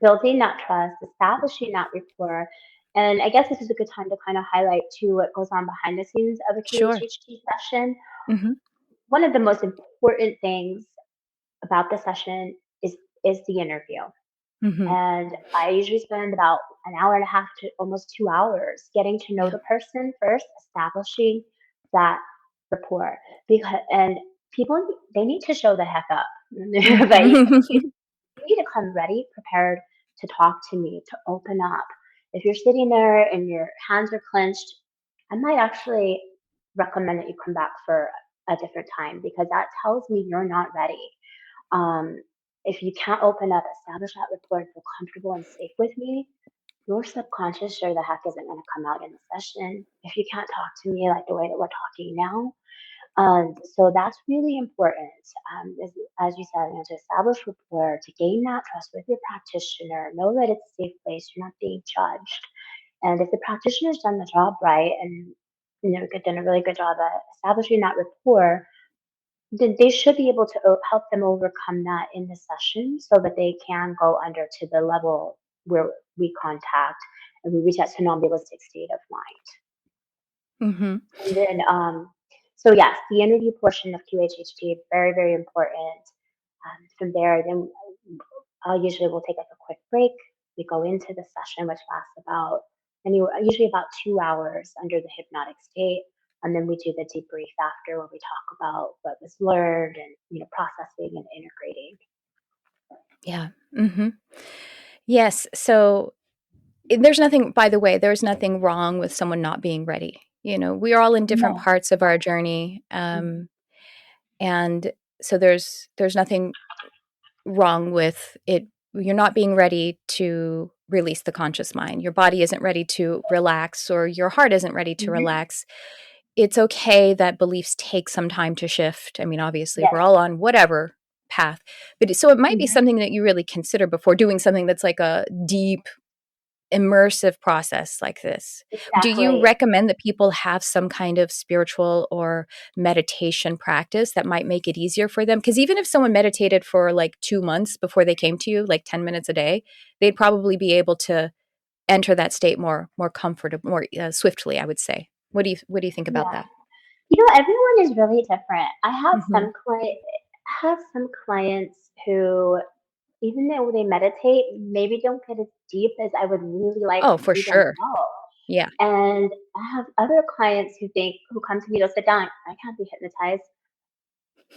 building that trust, establishing that rapport. And I guess this is a good time to kind of highlight too what goes on behind the scenes of a Sure. QHHT session. Mhm. One of the most important things about the session is the interview. Mhm. And I usually spend about an hour and a half to almost 2 hours getting to know Yeah. the person first, establishing that rapport. Because and people they need to show the heck up. Like you, Mhm. you need to come ready, prepared to talk to me, to open up. If you're sitting there and your hands are clenched, I might actually recommend that you come back for a different time because that tells me you're not ready. um, if you can't open up, establish that rapport, and feel comfortable and safe with me, your subconscious sure the heck isn't going to come out in the session if you can't talk to me like the way that we're talking now. So that's really important. As you said, to establish rapport, to gain that trust with your practitioner, know that it's a safe place, you're not being judged. And if the practitioner's done the job right and done a really good job at establishing that rapport, then they should be able to help them overcome that in the session so that they can go under to the level where we contact and we reach that somnambulistic state of mind. Mhm. And then, so yes, the interview portion of QHHT very, very important. From there, then I usually will take like a quick break. We go into the session, which lasts about usually about 2 hours under the hypnotic state, and then we do the debrief after, where we talk about what was learned and processing and integrating. Yeah. Mhm. Yes. So there's nothing, by the way, there's nothing wrong with someone not being ready. We are all in different No. parts of our journey. Mhm. And so there's nothing wrong with it. You're not being ready to release the conscious mind. Your body isn't ready to relax, or your heart isn't ready to Mhm. relax. It's okay that beliefs take some time to shift. I mean, obviously, Yes. we're all on whatever path, so it might be Mhm. something that you really consider before doing something that's like a deep, immersive process like this. Do you Exactly. recommend that people have some kind of spiritual or meditation practice that might make it easier for them? Because even if someone meditated for like 2 months before they came to you, like 10 minutes a day, they'd probably be able to enter that state more comfortable, more swiftly, I would say. What do you think about Yeah. that? Everyone is really different. Mhm. I have some clients who, even though they meditate, maybe don't get as deep as I would really like Oh, to for see them sure. go. Yeah. And I have other clients who come to me, they'll sit down, I can't be hypnotized,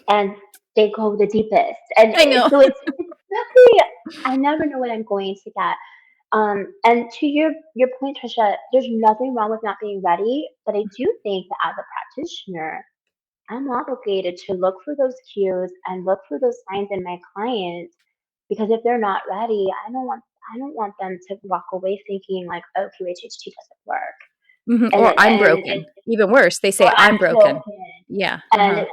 and they go the deepest. And I know. so it's exactly, I never know what I'm going to get. And to your point, Trisha, there's nothing wrong with not being ready, but I do think that as a practitioner, I'm obligated to look for those cues and look for those signs in my clients, because if they're not ready, I don't want them to walk away thinking like, oh, QHHT doesn't work, Mhm, and or I'm and broken. Even worse, they or say I'm I'm broken. broken, Yeah, and uh-huh.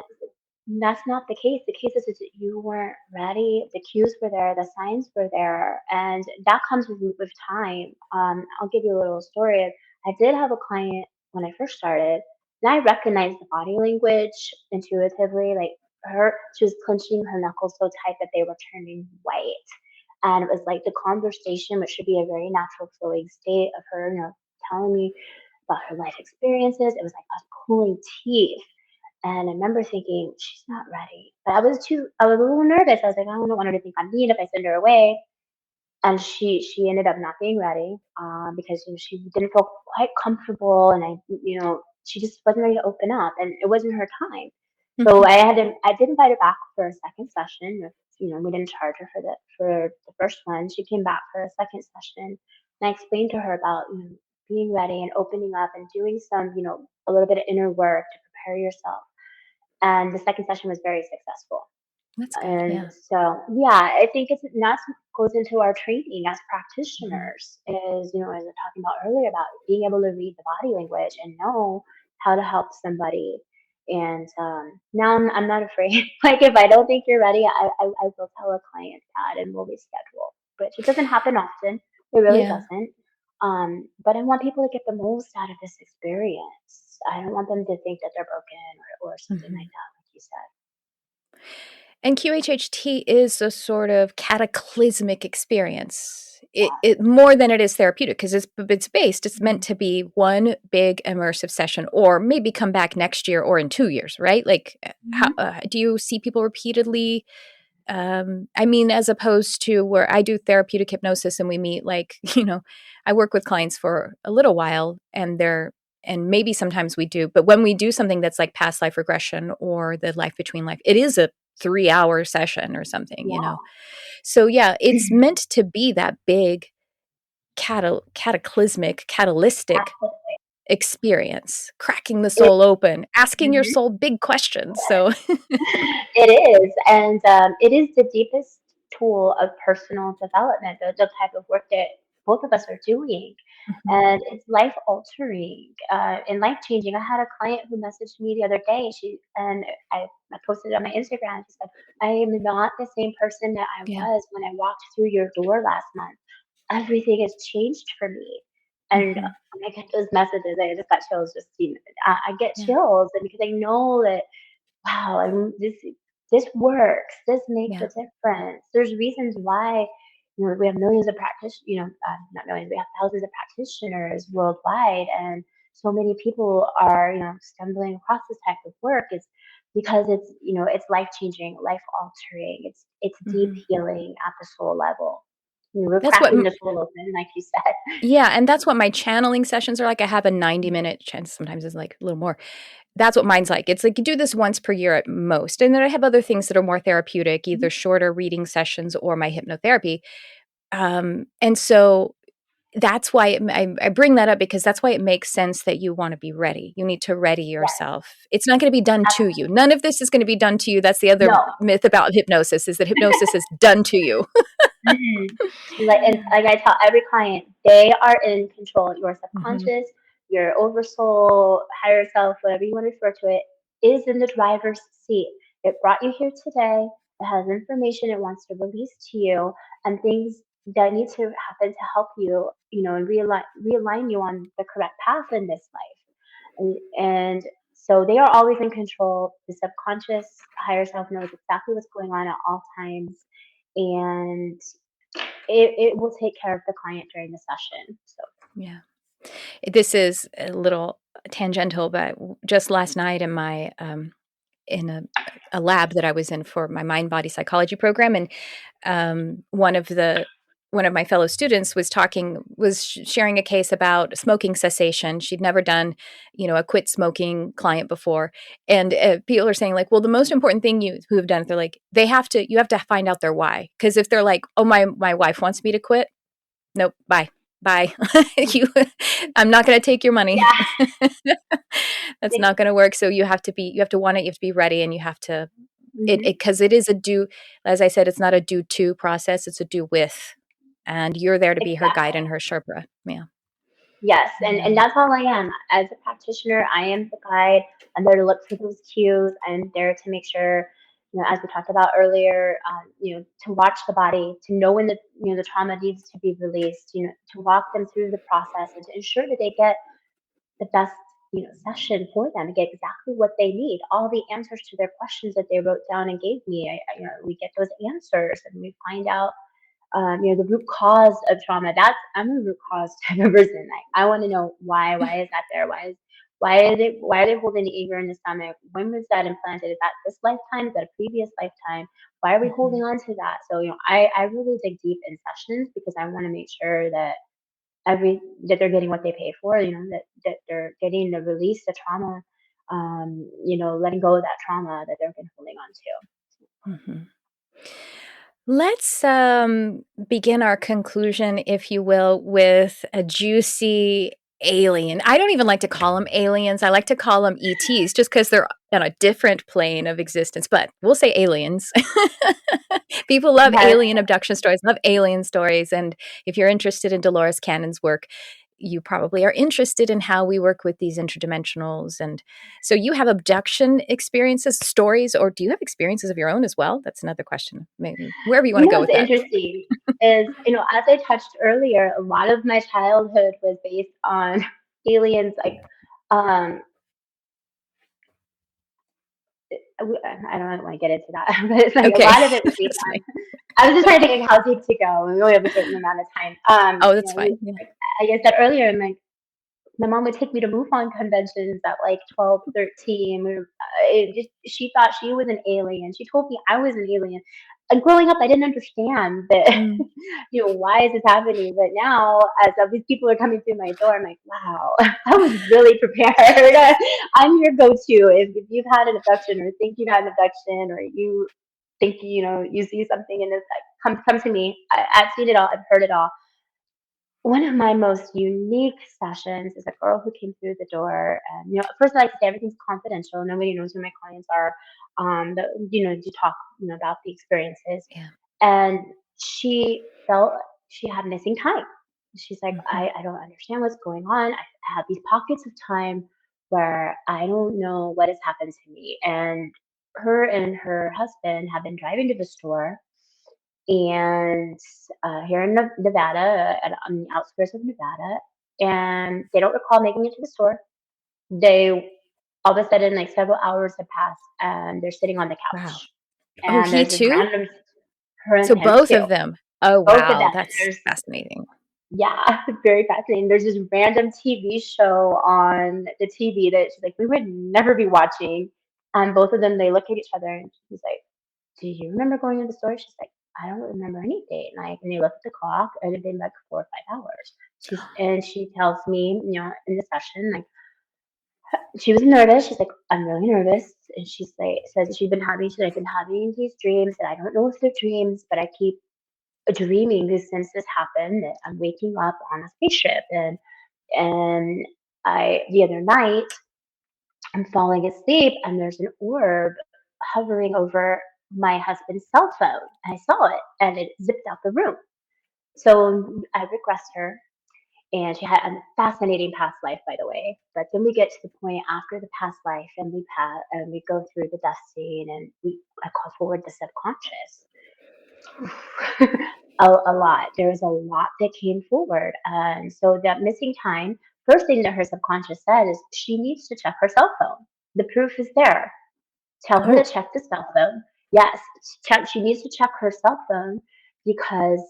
that's not the case. The case is that you weren't ready. The cues were there, the signs were there, and that comes with time. I'll give you a little story. I did have a client when I first started, and I recognized the body language intuitively. Like she was clenching her knuckles so tight that they were turning white, and it was like the conversation, which should be a very natural flowing state of her, telling me about her life experiences. It was like us pulling teeth, and I remember thinking, she's not ready. But I was a little nervous. I was like, I don't want her to think I'm mean if I send her away. And she ended up not being ready, because she didn't feel quite comfortable, and she just wasn't ready to open up, and it wasn't her time. So Mhm. I did invite her back for a second session. We didn't charge her for the first one. She came back for a second session, and I explained to her about being ready and opening up and doing some a little bit of inner work to prepare yourself. And the second session was very successful. That's good, And yeah. so, yeah, I think it's and that goes into our training as Mhm. practitioners, is as we were talking about earlier, about being able to read the body language and know how to help somebody. And now I'm not afraid. Like, if I don't think you're ready, I will tell a client that, and we'll reschedule, which it doesn't happen often. It really Yeah. doesn't. But I want people to get the most out of this experience. I don't want them to think that they're broken, or something like Mhm. that, like you said. And QHHT is a sort of cataclysmic experience. Yeah. It more than it is therapeutic, because it's meant Mhm. to be one big immersive session, or maybe come back next year or in 2 years, right? Like, how Mhm. do you see people repeatedly? I mean, as opposed to where I do therapeutic hypnosis and we meet, like, I work with clients for a little while, and maybe sometimes we do, but when we do something that's like past life regression or the life between life, it is a 3-hour session or something. Yeah. So yeah, it's meant to be that big cataclysmic, catalytic Absolutely. experience, cracking the It soul open, asking your Mhm. soul big questions. So It is, and it is the deepest tool of personal development, the type of work that both of us are doing, Mhm. and it's life altering, and life changing. I had a client who messaged me the other day. I posted it on my Instagram. She said, "I am not the same person that I Yeah. was when I walked through your door last month. Everything has changed for me." And Mhm. when I get those messages, I just got chills. I get Yeah. chills, and because I know that, wow, this works. This makes a Yeah. difference. There's reasons why we have millions of practitioners. Not millions. We have thousands of practitioners worldwide, and so many people are stumbling across this type of work. It's because it's life changing, life altering. It's deep Mhm. healing at the soul level. We're That's what cracking the soul open, like you said. Yeah, and that's what my channeling sessions are like. I have a 90-minute chance, sometimes it's like a little more. That's what mine's like. It's like you do this once per year at most. And then I have other things that are more therapeutic, either shorter reading sessions or my hypnotherapy. And so that's why I bring that up, because that's why it makes sense that you want to be ready. You need to ready Yes. yourself. It's not going to be done to you. None of this is going to be done to you. That's the other No. myth about hypnosis, is that hypnosis is done to you. Mhm. Like I tell every client, they are in control. Your Mhm. subconscious, your oversoul, higher self, whatever you want to refer to it, is in the driver's seat. It brought you here today. It has information it wants to release to you, and things that need to happen to help you, and realign you on the correct path in this life. And so they are always in control. The subconscious higher self knows exactly what's going on at all times, and it will take care of the client during the session. So Yeah. This is a little tangential, but just last night in a lab that I was in for my mind body psychology program, and one of my fellow students was sharing a case about smoking cessation. She'd never done, a quit smoking client before, and people are saying, like, well, the most important thing you who have done it, they're like, you have to find out their why, because if they're like, oh, my wife wants me to quit, nope, bye. Bye. you I'm not going to take your money. Yeah. That's not going to work. So you have to want it, you have to be ready, and you have to Mhm. because it is a do, as I said, it's not a do to process, it's a do with. And you're there to be her guide Exactly. and her Sherpa. Yeah. Yes, Yeah. and that's all I am. As a practitioner, I am the guide. I'm there to look for those cues. I'm there to make sure, as we talked about earlier, to watch the body, to know when the trauma needs to be released, to walk them through the process and to ensure that they get the best, session for them, to get exactly what they need, all the answers to their questions that they wrote down and gave me. We get those answers and we find out the root cause of trauma. I'm a root cause type of person. I want to know why is that there? Why are they holding the anger in the stomach? When was that implanted? Is that this lifetime? Is that a previous lifetime? Why are we holding Mhm. on to that? So I really dig deep in sessions because I want to make sure that that they're getting what they pay for. That they're getting the release, the trauma, letting go of that trauma that they've been holding on to. Mhm. Let's begin our conclusion, if you will, with a juicy alien. I don't even like to call them aliens. I like to call them ETs just because they're on a different plane of existence, but we'll say aliens. People love Yes. alien abduction stories, love alien stories. And if you're interested in Dolores Cannon's work, you probably are interested in how we work with these interdimensionals. And so you have abduction experiences, stories, or do you have experiences of your own as well? That's another question. Maybe wherever you want to go What's with that. interesting is, as I touched earlier, a lot of my childhood was based on aliens. Like, um, I don't want to get into that, but it's like a Okay. lot of it was based That's on. fine. I was just trying to think of how deep to go. We only have a certain amount of time. Oh, that's fine. Yeah. Like I said earlier, my mom would take me to MUFON conventions at like 12, 13. She thought she was an alien. She told me I was an alien. And growing up, I didn't understand that, Mm. why is this happening? But now, as these people are coming through my door, I'm like, wow, I was really prepared. I'm your go-to. If you've had an abduction or think you've had an abduction or you think, you see something in this, come to me. I've seen it all. I've heard it all. One of my most unique sessions is a girl who came through the door. And, first I like to say everything's confidential. Nobody knows who my clients are. To talk, about the experiences. Yeah. And she felt she had missing time. She's like, Hmm. I don't understand what's going on. I have these pockets of time where I don't know what has happened to me. And her and her husband have been driving to the store and here in Nevada, on the outskirts of Nevada, and they don't recall making it to the store. They all of a sudden, like several hours have passed, and they're sitting on the Wow. couch, Oh, and he there's this too? random her and So him both too, of them. Oh, both of wow. them. That's There's fascinating. yeah, very fascinating. There's this random TV show on the TV that she's like, we would never be watching. And both of them, they look at each other, and she's like, do you remember going to the store? She's like, I don't remember anything. Like, and they look at the clock, and it had been like 4 or 5 hours. She tells me, in the session, like she was nervous. She's like, I'm really nervous, and she's like, says I've been having these dreams, and I don't know if they're dreams, but I keep dreaming this since this happened that I'm waking up on a spaceship, and the other night I'm falling asleep, and there's an orb hovering over my husband's cell phone. I saw it, and it zipped out the room. So I regressed her, and she had a fascinating past life, by the way. But then we get to the point after the past life, and we go through the death scene, and I call forward the subconscious. A lot. There was a lot that came forward, and so that missing time. First thing that her subconscious said is she needs to check her cell phone. The proof is there. Tell her to Oh, check the cell phone. Yes, she needs to check her cell phone because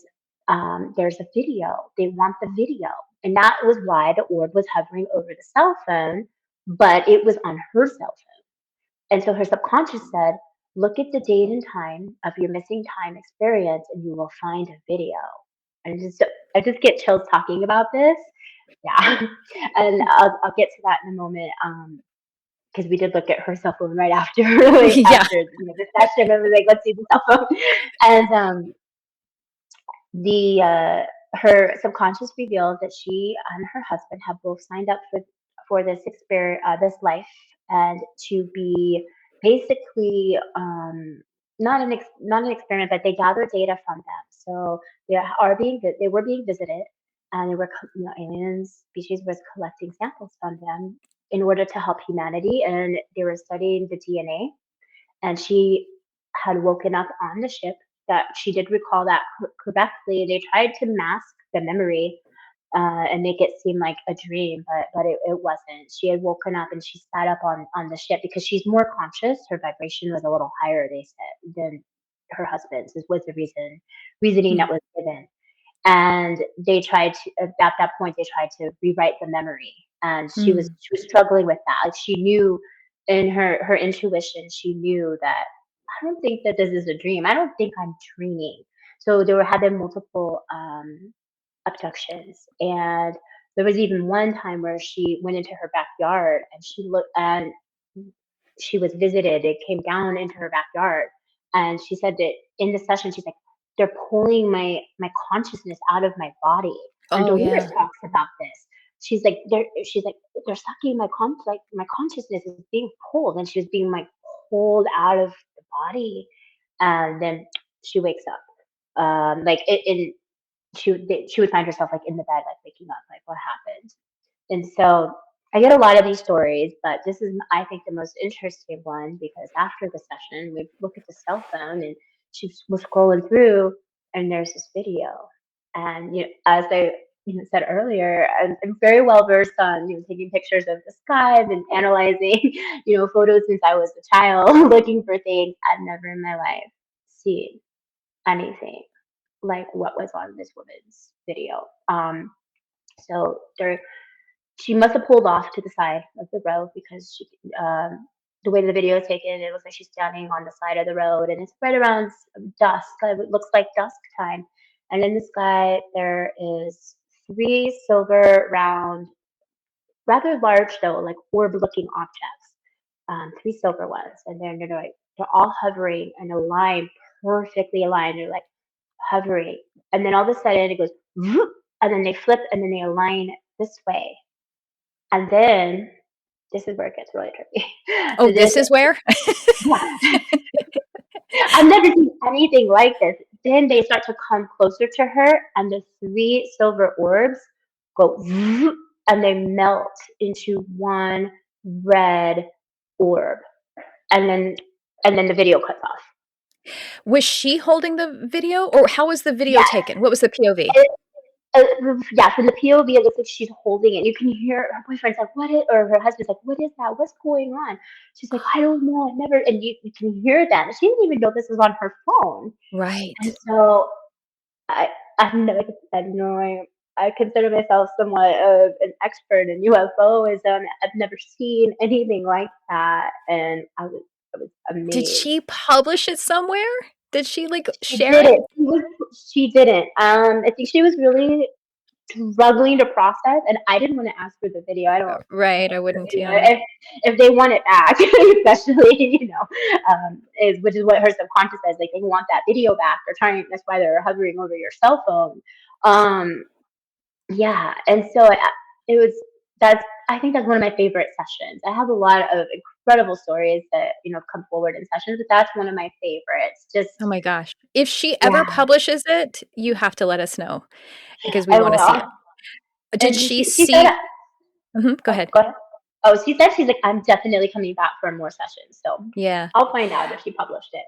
there's a video. They want the video. And that was why the orb was hovering over the cell phone, but it was on her cell phone. And so her subconscious said, look at the date and time of your missing time experience and you will find a video. And I just get chills talking about this. Yeah. And I'll get to that in a moment. Because we did look at her cell phone right after, really yeah. after the session, and was like, let's see the cell phone. And the her subconscious revealed that she and her husband have both signed up for this this life, and to be basically not an experiment, but they gather data from them. So they were being visited, and they were alien species was collecting samples from them in order to help humanity, and they were studying the DNA. And she had woken up on the ship. That she did recall that correctly. They tried to mask the memory and make it seem like a dream, but it wasn't. She had woken up and she sat up on the ship because she's more conscious. Her vibration was a little higher, they said, than her husband's. This was the reasoning that Mm. was given. And they tried to at that point they tried to rewrite the memory, and Mm. she was struggling with that. Like, she knew in her intuition, she knew that I don't think that this is a dream. I don't think I'm dreaming. So there were had been multiple abductions, and there was even one time where she went into her backyard and she looked and she was visited. It came down into her backyard, and she said that in the session, she's like, "They're pulling my consciousness out of my body." And Oh, Dolores yeah. talks about this. She's like they're sucking like my consciousness is being pulled, and she was being like pulled out of the body, and then she wakes up. Like she would find herself like in the bed, like waking up, like what happened. And so I get a lot of these stories, but this is, I think, the most interesting one because after the session, we look at the cell phone and she was scrolling through, and there's this video. And as I said earlier, I'm very well versed on taking pictures of the sky and analyzing photos since I was a child, looking for things. I've never in my life seen anything like what was on this woman's video. So she must have pulled off to the side of the road because the way the video is taken, it looks like she's standing on the side of the road, and it's right around dusk. It looks like dusk time, and in the sky there is three silver, round, rather large though, like orb-looking objects. Three silver ones, and they're all hovering in a line, perfectly aligned. They're like hovering, and then all of a sudden it goes, "Vroom," and then they flip, and then they align this way, and then this is where it gets really tricky. Oh, This, this is where? yeah, I've never seen anything like this. Then they start to come closer to her, and the three silver orbs go vroom, and they melt into one red orb, and then the video cuts off. Was she holding the video, or how was the video Yes, taken? What was the POV? it, yeah, from the POV, it looks like she's holding it. You can hear her boyfriend's like, "What is?" Or her husband's like, "What is that? What's going on?" She's like, "I don't know. I never." And you can hear them. She didn't even know this was on her phone. And Right. so I, like I said, I consider myself somewhat of an expert in UFOism. I've never seen anything like that, and I was Did amazed. she publish it somewhere? Did she, like, She share did it? it. She didn't. I think she was really struggling to process, and I didn't want to ask for the video. I Right, don't I wouldn't, you know yeah. if they want it back, especially which is what her subconscious says, like they want that video back. They're trying. That's why they're hovering over your cell phone. Um, yeah, and so it was that's I think that's one of my favorite sessions. I have a lot of incredible stories that come forward in sessions, but that's one of my favorites. Just Oh my gosh. If she ever yeah, publishes it, you have to let us know because we I wanna see will. it. Did And she she said, see Mhm, go oh, ahead. go ahead. Oh, she said she's like, I'm definitely coming back for more sessions. So Yeah. I'll find out if she published it.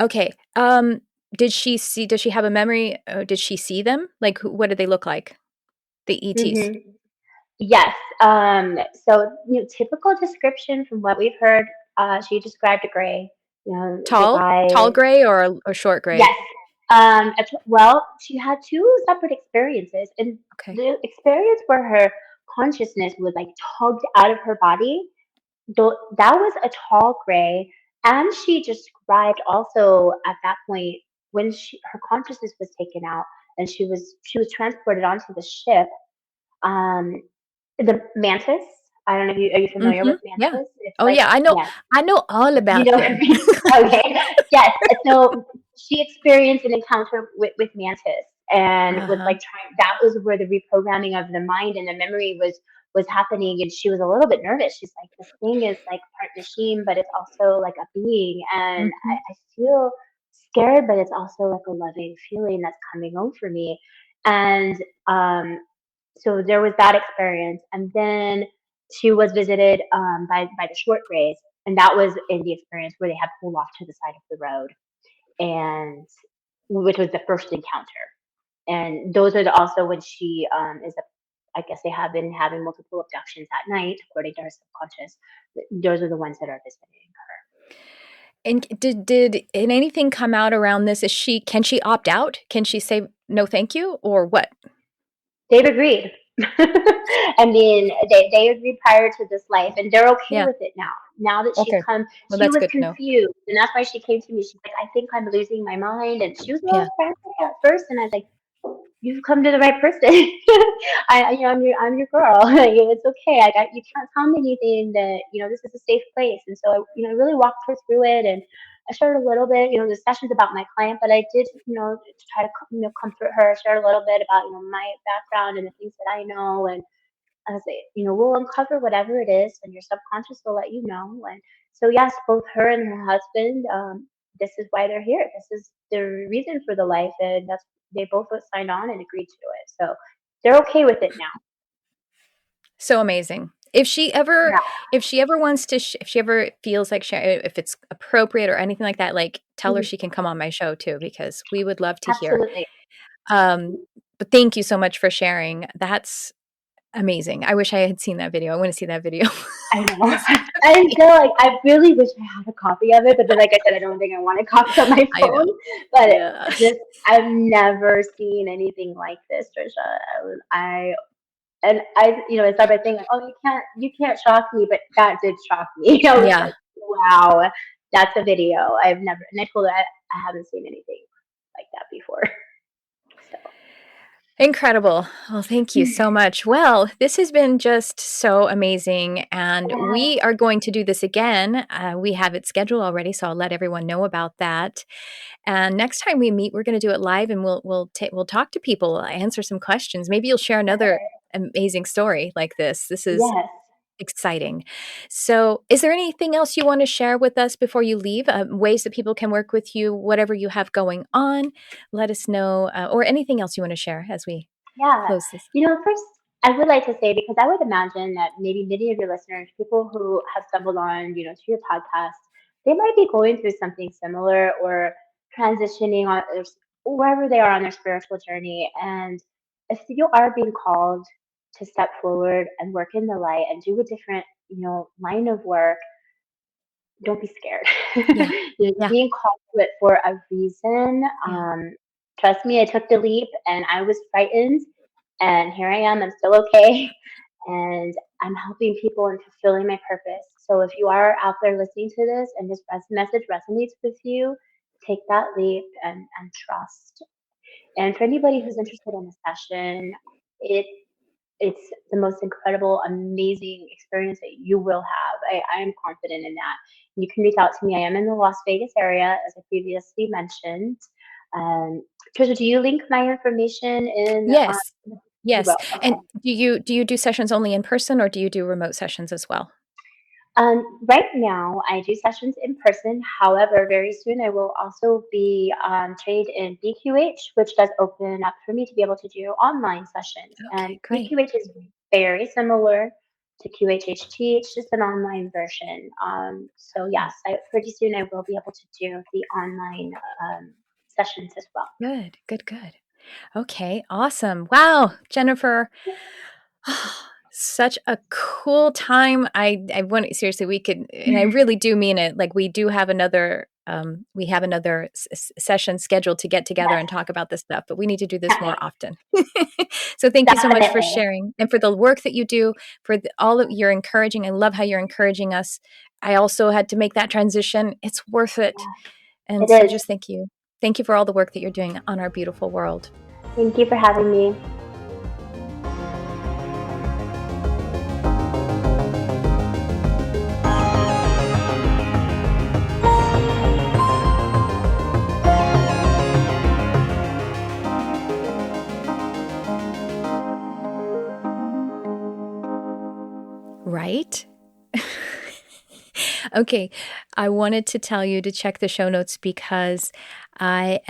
Okay, does she have a memory, did she see them? Like, who what did they look like? The ETs? Yes. So typical description from what we've heard. She described a gray. The Tall? Tall guy. gray or short gray? Yes. Well, she had two separate experiences, and Okay. the experience where her consciousness was like tugged out of her body, that was a tall gray. And she described also at that point when her consciousness was taken out and she was transported onto the ship. Um, the mantis. I don't know if are you familiar with Mhm, yeah. mantis? It's Oh, like, yeah, yes, I know all you about know. them. Okay, yes. So she experienced an encounter with mantis, and was Uh-huh. like trying. That was where the reprogramming of the mind and the memory was happening, and she was a little bit nervous. She's like, this thing is like part machine, but it's also like a being, and Mhm. I feel scared, but it's also like a loving feeling that's coming over me. And so there was that experience, and then she was visited by the short grays, and that was in the experience where they had pulled off to the side of the road, and which was the first encounter. And those are also when she is a, I guess they have been having multiple abductions at night, according to her subconscious. Those are the ones that are visiting her. And did anything come out around this? Can she opt out? Can she say no thank you or what? They've agreed. I mean, they agreed prior to this life, and they're okay Yeah. with it now. Now that she's Okay. come, Well, she that's was good to know. confused, and that's why she came to me. She's like, "I think I'm losing my mind," and she was a Yeah. little frantic at first, and I was like, "You've come to the right person. I'm your girl. Like, it's okay. I got you. Can't tell me anything. That this is a safe place." And so I really walked her through it, and I shared a little bit. The sessions about my client, but I did to try to comfort her. I shared a little bit about my background and the things that I know, and I was like, we'll uncover whatever it is, and your subconscious will let you know. And so, yes, both her and her husband, this is why they're here. This is the reason for the life, and that's they both signed on and agreed to it. So they're okay with it now. So amazing. Yeah. If she ever wants to, if she ever feels like if it's appropriate or anything like that, like tell her Mhm. she can come on my show too, because we would love to hear. Absolutely. Um, but thank you so much for sharing. That's amazing. I wish I had seen that video. I want to see that video. I know. It's so I pretty. feel like I really wish I had a copy of it, but then, like I said, I don't think I want a copy on my I phone. know. But Yeah. this, I've never seen anything like this, Trisha. I and I started by saying like, oh, you can't shock me, but that did shock me. I was Yeah. like, wow, that's a video. I've never, and I told her I haven't seen anything like that before. So, Incredible. Well, thank you so much. Well, this has been just so amazing. And yeah, we are going to do this again. We have it scheduled already, so I'll let everyone know about that. And next time we meet, we're going to do it live, and we'll talk to people, answer some questions. Maybe you'll share another amazing story like this. This is yes. exciting. So, is there anything else you want to share with us before you leave? Ways that people can work with you, whatever you have going on, let us know, or anything else you want to share as we Yeah. close this. First, I would like to say, because I would imagine that maybe many of your listeners, people who have stumbled on, to your podcast, they might be going through something similar or transitioning on wherever they are on their spiritual journey. And if you are being called to step forward and work in the light and do a different, line of work, don't be scared. Yeah. You're Yeah. being called to it for a reason. Yeah. Trust me, I took the leap and I was frightened, and here I am. I'm still okay, and I'm helping people and fulfilling my purpose. So if you are out there listening to this and this message resonates with you, take that leap and trust. And for anybody who's interested in a session, it it's the most incredible, amazing experience that you will have. I am confident in that. You can reach out to me. I am in the Las Vegas area, as I previously mentioned. Um, Trisha, do you link my information in? Yes. You will. Yes. And Okay. do you do sessions only in person, or do you do remote sessions as well? Right now, I do sessions in person. However, very soon I will also be trained in BQH, which does open up for me to be able to do online sessions. And Okay, great. BQH is very similar to QHHT. It's just an online version. So Oh, yes, pretty soon I will be able to do the online sessions as well. good, good, good. Okay, awesome. Wow, Jennifer, such a cool time. I want seriously, we could, and I really do mean it. Like we have another session scheduled to get together Yes, and talk about this stuff, but we need to do this more often. So thank you so much for definitely. sharing and for the work that you do, for all of your encouraging. I love how you're encouraging us. I also had to make that transition. It's worth it. Yeah, And it so is. just thank you. Thank you for all the work that you're doing on our beautiful world. Thank you for having me. right? Okay, I wanted to tell you to check the show notes because as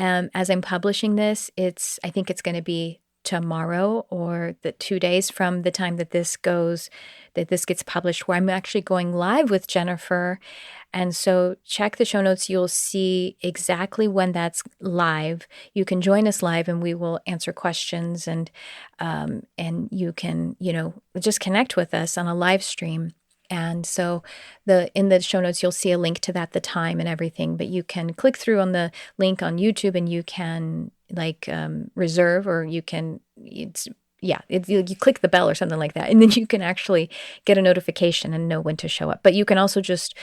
I'm publishing this, I think it's going to be tomorrow or the 2 days from the time that this gets published, where I'm actually going live with Jennifer. And so check the show notes. You'll see exactly when that's live. You can join us live and we will answer questions and you can, just connect with us on a live stream. And so in the show notes, you'll see a link to that, the time and everything, but you can click through on the link on YouTube and you can reserve, or you can, you click the bell or something like that. And then you can actually get a notification and know when to show up. But you can also just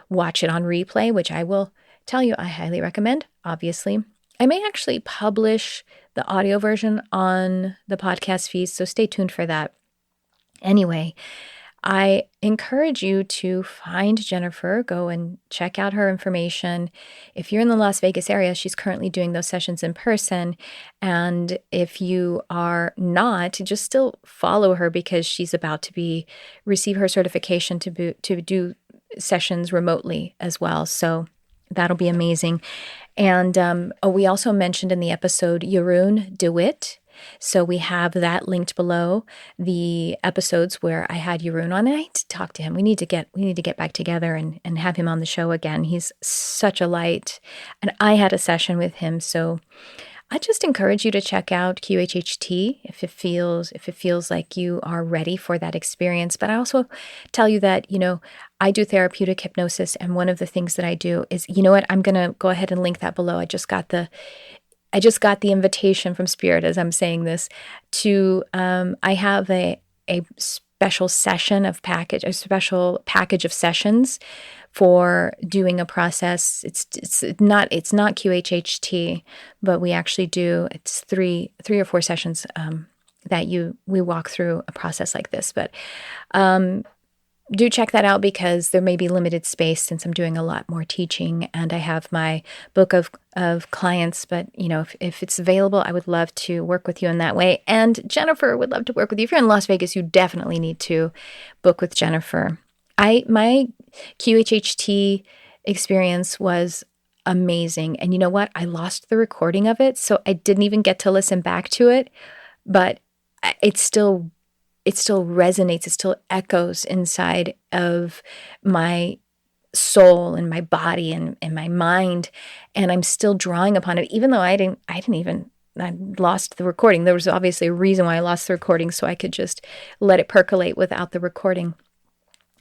watch it on replay, which I will tell you, I highly recommend, obviously. I may actually publish the audio version on the podcast feed, so stay tuned for that. Anyway, I encourage you to find Jennifer, go and check out her information. If you're in the Las Vegas area, she's currently doing those sessions in person. And if you are not, just still follow her because she's about to receive her certification to do sessions remotely as well. So that'll be amazing. And we also mentioned in the episode Jeroen de Wit. So we have that linked below, the episodes where I had Jeroen on. And I need to talk to him. We need to get back together and have him on the show again. He's such a light. And I had a session with him. So I just encourage you to check out QHHT if it feels like you are ready for that experience. But I also tell you that, I do therapeutic hypnosis. And one of the things that I do is, I'm going to go ahead and link that below. I just got the invitation from Spirit as I'm saying this I have a special special package of sessions for doing a process. It's not QHHT, but we actually do, it's three or four sessions that we walk through a process like this. But do check that out because there may be limited space since I'm doing a lot more teaching and I have my book of clients. But, if it's available, I would love to work with you in that way. And Jennifer would love to work with you. If you're in Las Vegas, you definitely need to book with Jennifer. My QHHT experience was amazing. And you know what? I lost the recording of it, so I didn't even get to listen back to it. But it still resonates, it still echoes inside of my soul and my body and my mind. And I'm still drawing upon it, even though I lost the recording. There was obviously a reason why I lost the recording, so I could just let it percolate without the recording.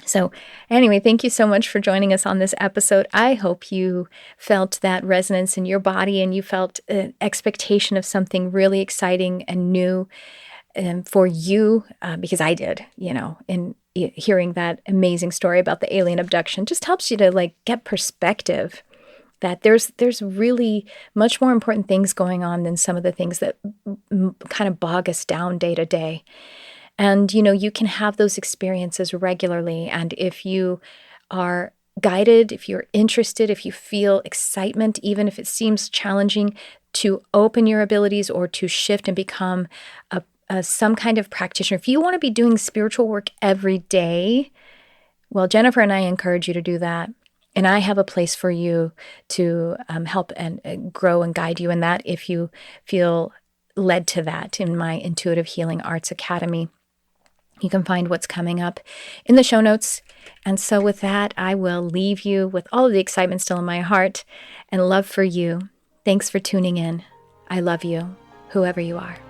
So anyway, thank you so much for joining us on this episode. I hope you felt that resonance in your body and you felt an expectation of something really exciting and new for you, because I did, in hearing that amazing story about the alien abduction just helps you to get perspective that there's really much more important things going on than some of the things that kind of bog us down day to day. And, you can have those experiences regularly. And if you are guided, if you're interested, if you feel excitement, even if it seems challenging to open your abilities or to shift and become some kind of practitioner, if you want to be doing spiritual work every day, well, Jennifer and I encourage you to do that. And I have a place for you to help and grow and guide you in that if you feel led to that in my Intuitive Healing Arts Academy. You can find what's coming up in the show notes. And so with that, I will leave you with all of the excitement still in my heart and love for you. Thanks for tuning in. I love you, whoever you are.